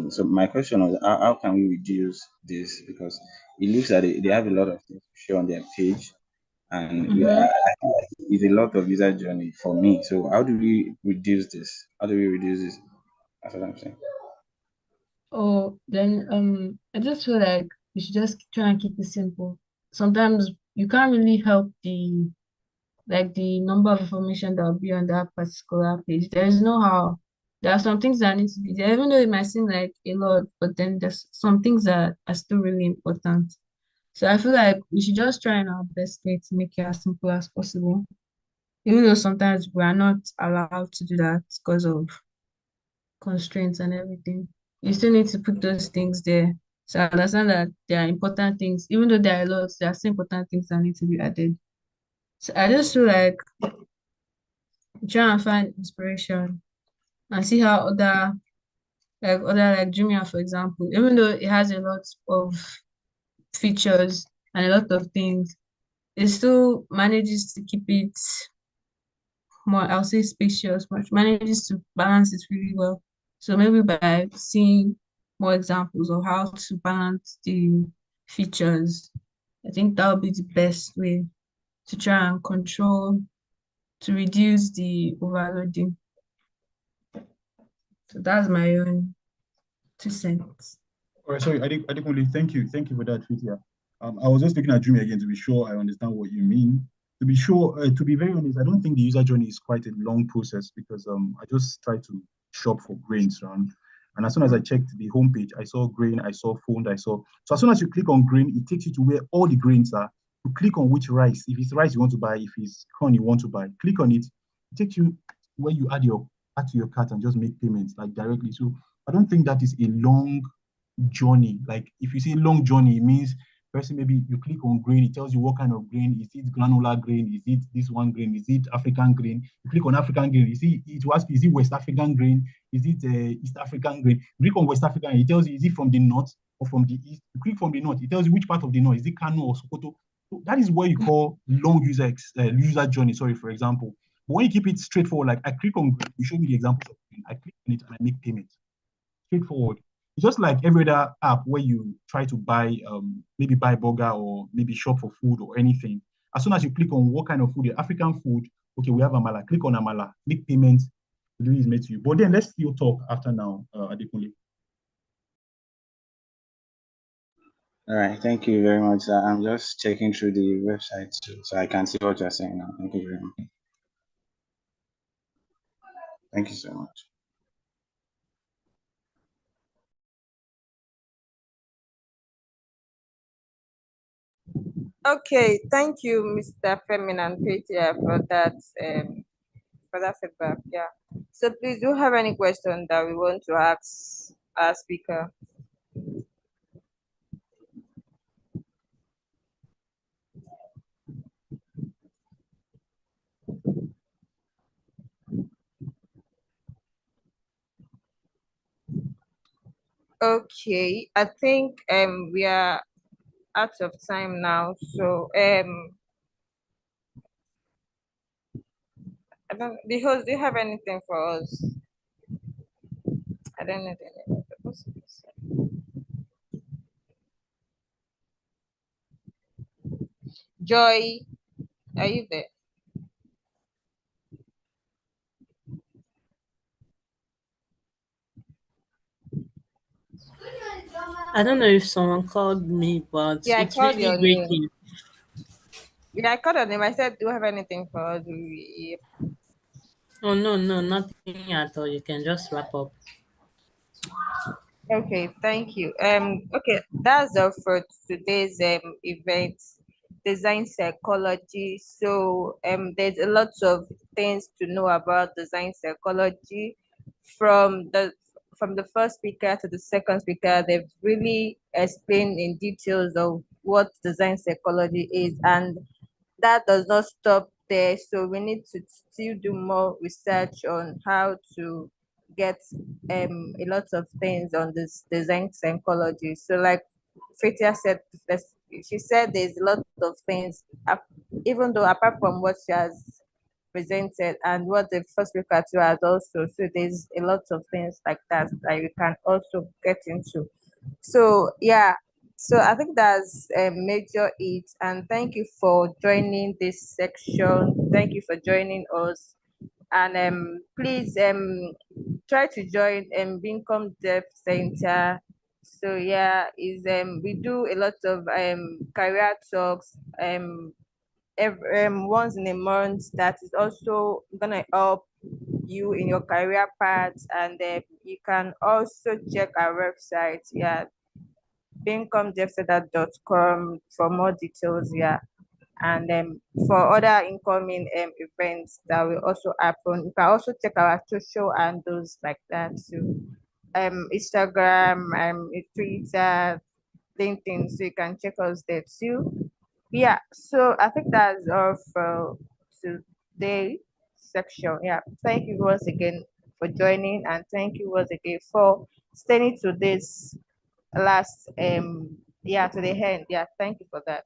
So my question was, how can we reduce this? Because it looks like they have a lot of things to show on their page, and I feel like it's a lot of user journey for me. So how do we reduce this? How do we reduce this? That's what I'm saying. Oh, then I just feel like you should just try and keep it simple. Sometimes you can't really help the number of information that will be on that particular page. There is no how. There are some things that need to be there, even though it might seem like a lot, but then there's some things that are still really important. So I feel like we should just try in our best way to make it as simple as possible. Even though sometimes we are not allowed to do that because of constraints and everything. You still need to put those things there. So I understand that there are important things, even though there are lots, there are still important things that need to be added. So I just feel like try and find inspiration and see how other like Jumia, for example, even though it has a lot of features, and a lot of things, it still manages to keep it more, I'll say spacious, but manages to balance it really well. So maybe by seeing more examples of how to balance the features, I think that would be the best way to try and control, to reduce the overloading. So that's my own 2 cents. All right, sorry, I think only thank you for that, Fitia. I was just looking at Jimmy again to be sure I understand what you mean. To be sure, to be very honest, I don't think the user journey is quite a long process because I just try to shop for grains, and as soon as I checked the homepage, I saw grain, I saw phone, I saw. So as soon as you click on grain, it takes you to where all the grains are. You click on which rice. If it's rice you want to buy, if it's corn you want to buy, click on it. It takes you where you add to your cart and just make payments like directly. So I don't think that is a long journey. Like if you say long journey, it means person maybe you click on grain, it tells you what kind of grain. Is it granular grain? Is it this one grain? Is it African grain? You click on African grain. You see, it was is it West African grain? Is it East African grain? You click on West African, it tells you is it from the north or from the east. You click from the north, it tells you which part of the north. Is it Kano or Sokoto? So that is what you call long user journey. Sorry, for example. But when you keep it straightforward, like I click on grain, you show me the examples of grain. I click on it and I make payments. Straightforward. It's just like every other app where you try to buy, maybe buy burger or maybe shop for food or anything. As soon as you click on what kind of food, African food, okay, we have Amala. Click on Amala, make payments, delivery is made to you. But then let's still talk after now, Adekunle. All right, thank you very much. I'm just checking through the website too, so I can see what you're saying now. Thank you very much. Thank you so much. Okay, thank you, Mr. Femin and Petia, for that feedback. Yeah. So please, do you have any question that we want to ask our speaker? Okay, I think we are out of time now. So I don't, the host, do you have anything for us? I don't know the name of the person. Joy, are you there? I don't know if someone called me, but Yeah, I it's called really your great. name. Yeah, I called your name. I said, do you have anything for us? Oh, no, no, nothing at all. You can just wrap up. Okay, thank you. Okay, that's all for today's event, design psychology. So there's a lot of things to know about design psychology from the first speaker to the second speaker. They've really explained in details of what design psychology is, and that does not stop there. So we need to still do more research on how to get a lot of things on this design psychology. So like Fatia said, she said there's a lot of things, even though apart from what she has presented and what the first speaker too has also. So there's a lot of things like that you can also get into. So yeah, so I think that's a major it. And thank you for joining this section. Thank you for joining us. And please try to join Bincom Dev Center. So yeah, is we do a lot of career talks once in a month that is also gonna help you in your career path. And you can also check our website, yeah, bincomdefcenter.com for more details, yeah. And for other incoming events that will also happen, you can also check our social handles like that too. Instagram, Twitter, LinkedIn, so you can check us there too. Yeah, so I think that's all for today section. Yeah, thank you once again for joining, and thank you once again for staying to this last yeah, to the end. Yeah, thank you for that.